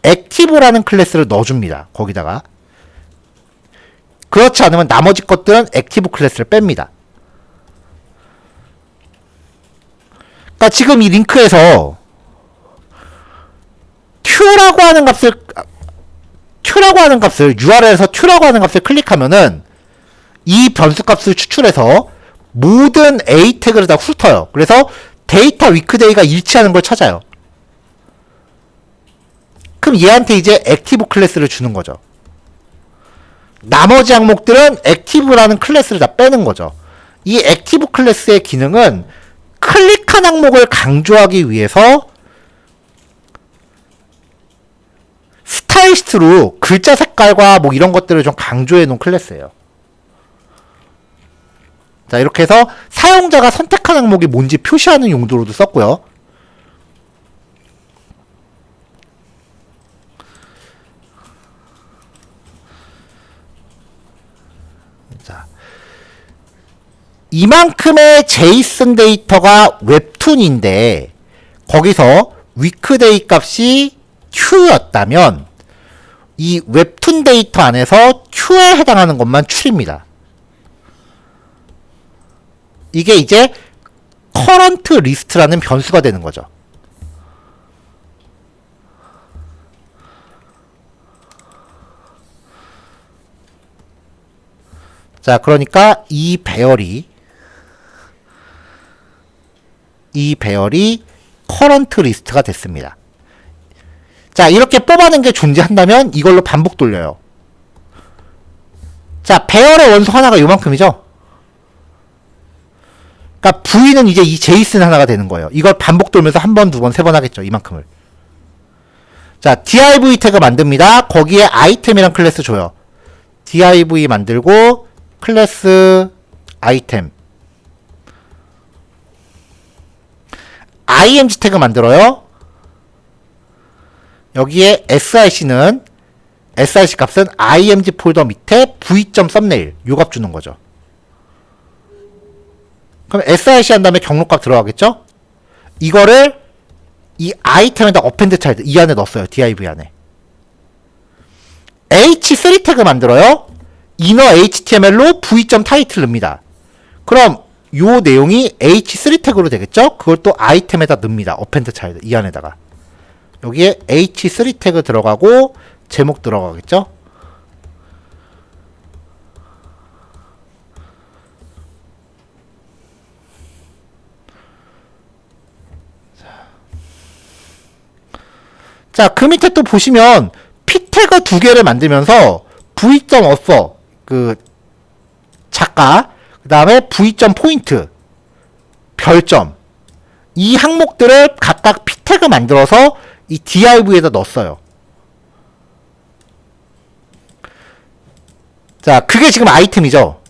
active라는 클래스를 넣어줍니다. 거기다가. 그렇지 않으면 나머지 것들은 active 클래스를 뺍니다. 그러니까 지금 이 링크에서 tu라고 하는 값을 URL에서 tu라고 하는 값을 클릭하면은 이 변수 값을 추출해서 모든 A 태그를 다 훑어요. 그래서 데이터 weekday가 일치하는 걸 찾아요. 그럼 얘한테 이제 active 클래스를 주는 거죠. 나머지 항목들은 active라는 클래스를 다 빼는 거죠. 이 active 클래스의 기능은 클릭한 항목을 강조하기 위해서 스타일리스트로 글자 색깔과 뭐 이런 것들을 좀 강조해 놓은 클래스예요. 자, 이렇게 해서 사용자가 선택한 항목이 뭔지 표시하는 용도로도 썼고요. 자, 이만큼의 제이슨 데이터가 웹툰인데 거기서 weekday 값이 Q였다면 이 웹툰 데이터 안에서 Q에 해당하는 것만 추립니다. 이게 이제 current list라는 변수가 되는 거죠. 자, 그러니까 이 배열이 current list가 됐습니다. 자, 이렇게 뽑아낸 게 존재한다면 이걸로 반복 돌려요. 자, 배열의 원소 하나가 요만큼이죠? 그러니까 V는 이제 이 제이슨 하나가 되는 거예요. 이걸 반복 돌면서 한 번, 두 번, 세 번 하겠죠. 이만큼을. 자, div 태그 만듭니다. 거기에 아이템이란 클래스 줘요. div 만들고 클래스 아이템 img 태그 만들어요. 여기에 src는 src 값은 img 폴더 밑에 v.thumbnail 요 값 주는 거죠. 그럼 src 한 다음에 경로값 들어가겠죠? 이거를 이 아이템에다 append child 이 안에 넣었어요. div 안에. h3 태그 만들어요. inner html로 v.title 넣습니다. 그럼 요 내용이 h3 태그로 되겠죠? 그걸 또 아이템에다 넣습니다. append child 이 안에다가. 여기에 h3 태그 들어가고 제목 들어가겠죠? 자, 그 밑에 또 보시면 p 태그 두 개를 만들면서 v.author 그 작가 그 다음에 v.point 별점 이 항목들을 각각 p 태그 만들어서 이 div에다 넣었어요. 자, 그게 지금 아이템이죠.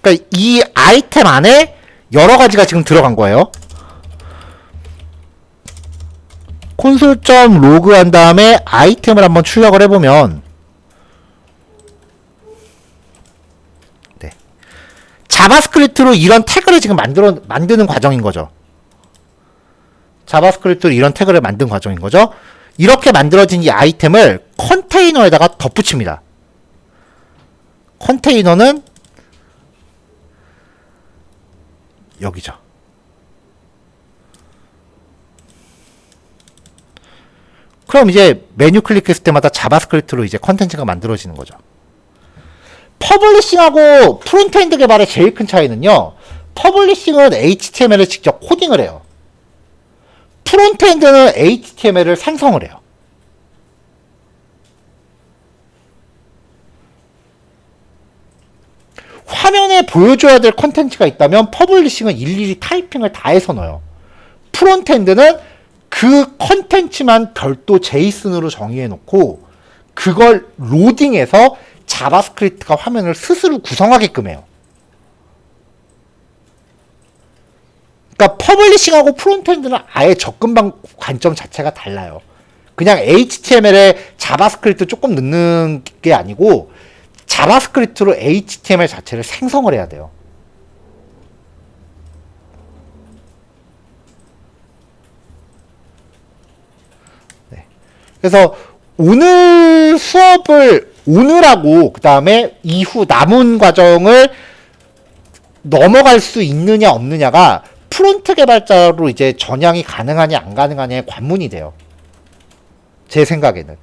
그러니까 이 아이템 안에 여러 가지가 지금 들어간 거예요. 콘솔.log 한 다음에 아이템을 한번 출력을 해보면 네. 자바스크립트로 이런 태그를 지금 만드는 과정인 거죠. 자바스크립트로 이런 태그를 만든 과정인 거죠. 이렇게 만들어진 이 아이템을 컨테이너에다가 덧붙입니다. 컨테이너는 여기죠. 그럼 이제 메뉴 클릭했을 때마다 자바스크립트로 이제 컨텐츠가 만들어지는 거죠. 퍼블리싱하고 프론트엔드 개발의 제일 큰 차이는요. 퍼블리싱은 HTML을 직접 코딩을 해요. 프론트엔드는 HTML을 생성을 해요. 화면에 보여줘야 될 컨텐츠가 있다면 퍼블리싱은 일일이 타이핑을 다 해서 넣어요. 프론트엔드는 그 컨텐츠만 별도 제이슨으로 정의해 놓고 그걸 로딩해서 자바스크립트가 화면을 스스로 구성하게끔 해요. 그러니까 퍼블리싱하고 프론트엔드는 아예 접근 관점 자체가 달라요. 그냥 HTML에 자바스크립트 조금 넣는 게 아니고 자바스크립트로 HTML 자체를 생성을 해야 돼요. 네. 그래서 오늘 수업을 오늘하고 그 다음에 이후 남은 과정을 넘어갈 수 있느냐 없느냐가 프론트 개발자로 이제 전향이 가능하냐 안 가능하냐의 관문이 돼요. 제 생각에는.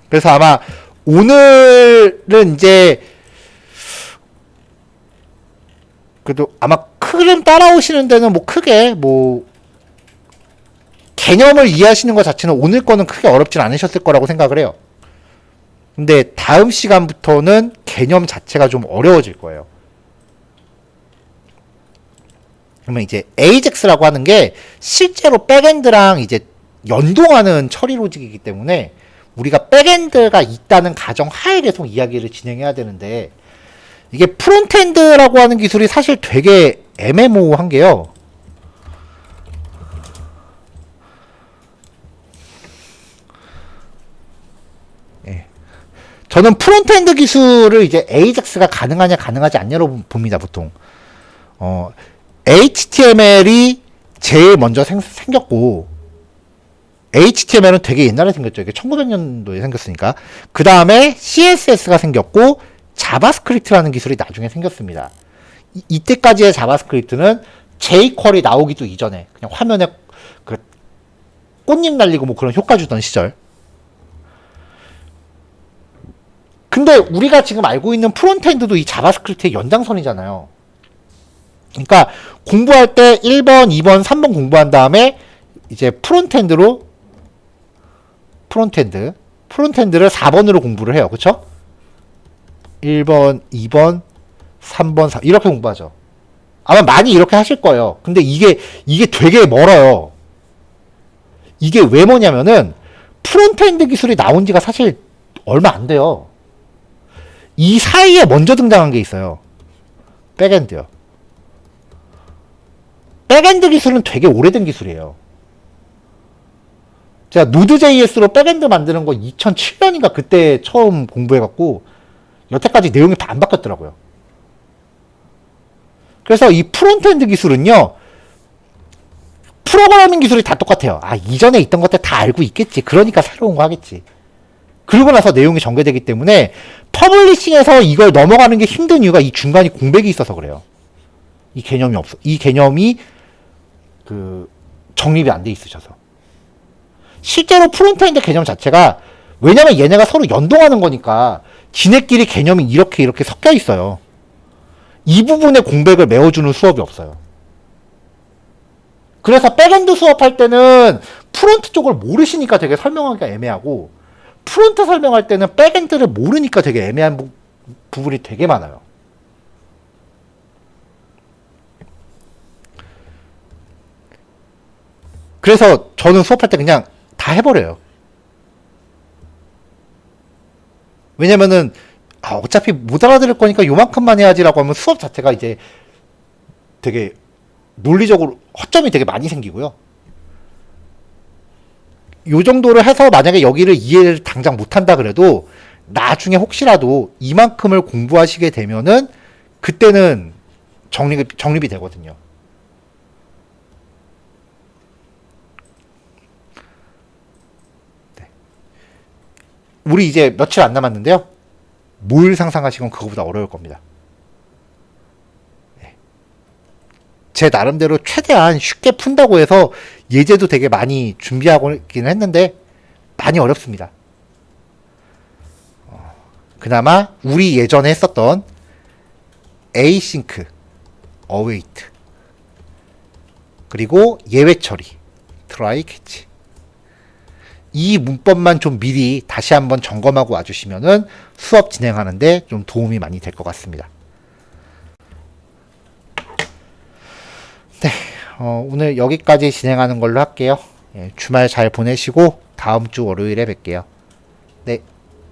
그래서 아마 오늘은 이제 그래도 아마 흐름 따라오시는 데는 뭐 크게 뭐 개념을 이해하시는 것 자체는 오늘 거는 크게 어렵진 않으셨을 거라고 생각을 해요. 근데 다음 시간부터는 개념 자체가 좀 어려워질 거예요. 그러면 이제 AJAX라고 하는 게 실제로 백엔드랑 이제 연동하는 처리 로직이기 때문에 우리가 백엔드가 있다는 가정 하에 계속 이야기를 진행해야 되는데 이게 프론트엔드라고 하는 기술이 사실 되게 애매모호한 게요. 저는 프론트엔드 기술을 이제 AJAX가 가능하냐 가능하지 않냐로 봅니다. 보통 HTML이 제일 먼저 생겼고 HTML은 되게 옛날에 생겼죠. 이게 1900년도에 생겼으니까. 그 다음에 CSS가 생겼고 자바스크립트라는 기술이 나중에 생겼습니다. 이때까지의 자바스크립트는 jQuery 나오기도 이전에 그냥 화면에 그 꽃잎 날리고 뭐 그런 효과 주던 시절. 근데 우리가 지금 알고 있는 프론트엔드도 이 자바스크립트의 연장선이잖아요. 그러니까 공부할 때 1번, 2번, 3번 공부한 다음에 이제 프론트엔드를 4번으로 공부를 해요. 그쵸? 1번, 2번, 3번, 4번 이렇게 공부하죠. 아마 많이 이렇게 하실 거예요. 근데 이게 되게 멀어요. 이게 왜 뭐냐면은 프론트엔드 기술이 나온 지가 사실 얼마 안 돼요. 이 사이에 먼저 등장한 게 있어요. 백엔드요. 백엔드 기술은 되게 오래된 기술이에요. 제가 노드.js로 백엔드 만드는 거 2007년인가 그때 처음 공부해갖고 여태까지 내용이 안 바뀌었더라고요. 그래서 이 프론트엔드 기술은요. 프로그래밍 기술이 다 똑같아요. 아, 이전에 있던 것들 다 알고 있겠지. 그러니까 새로운 거 하겠지. 그러고 나서 내용이 전개되기 때문에 퍼블리싱에서 이걸 넘어가는 게 힘든 이유가 이 중간에 공백이 있어서 그래요. 이 개념이 그 정립이 안 돼 있으셔서. 실제로 프론트엔드 개념 자체가 왜냐면 얘네가 서로 연동하는 거니까 지네끼리 개념이 이렇게 섞여 있어요. 이 부분의 공백을 메워주는 수업이 없어요. 그래서 백엔드 수업할 때는 프론트 쪽을 모르시니까 되게 설명하기가 애매하고 프론트 설명할 때는 백엔드를 모르니까 되게 애매한 부분이 되게 많아요. 그래서 저는 수업할 때 그냥 다 해버려요. 왜냐면은 어차피 못 알아들을 거니까 요만큼만 해야지라고 하면 수업 자체가 이제 되게 논리적으로 허점이 되게 많이 생기고요. 요 정도를 해서 만약에 여기를 이해를 당장 못한다 그래도 나중에 혹시라도 이만큼을 공부하시게 되면은 그때는 정립이 되거든요. 네. 우리 이제 며칠 안 남았는데요. 뭘 상상하시건 그거보다 어려울 겁니다. 네. 제 나름대로 최대한 쉽게 푼다고 해서 예제도 되게 많이 준비하고 있기는 했는데 많이 어렵습니다. 그나마 우리 예전에 했었던 에이싱크, 어웨이트, 그리고 예외 처리, 트라이 캐치. 이 문법만 좀 미리 다시 한번 점검하고 와주시면은 수업 진행하는데 좀 도움이 많이 될 것 같습니다. 네, 오늘 여기까지 진행하는 걸로 할게요. 예, 주말 잘 보내시고 다음 주 월요일에 뵐게요. 네,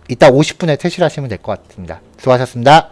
이따 50분에 퇴실하시면 될 것 같습니다. 수고하셨습니다.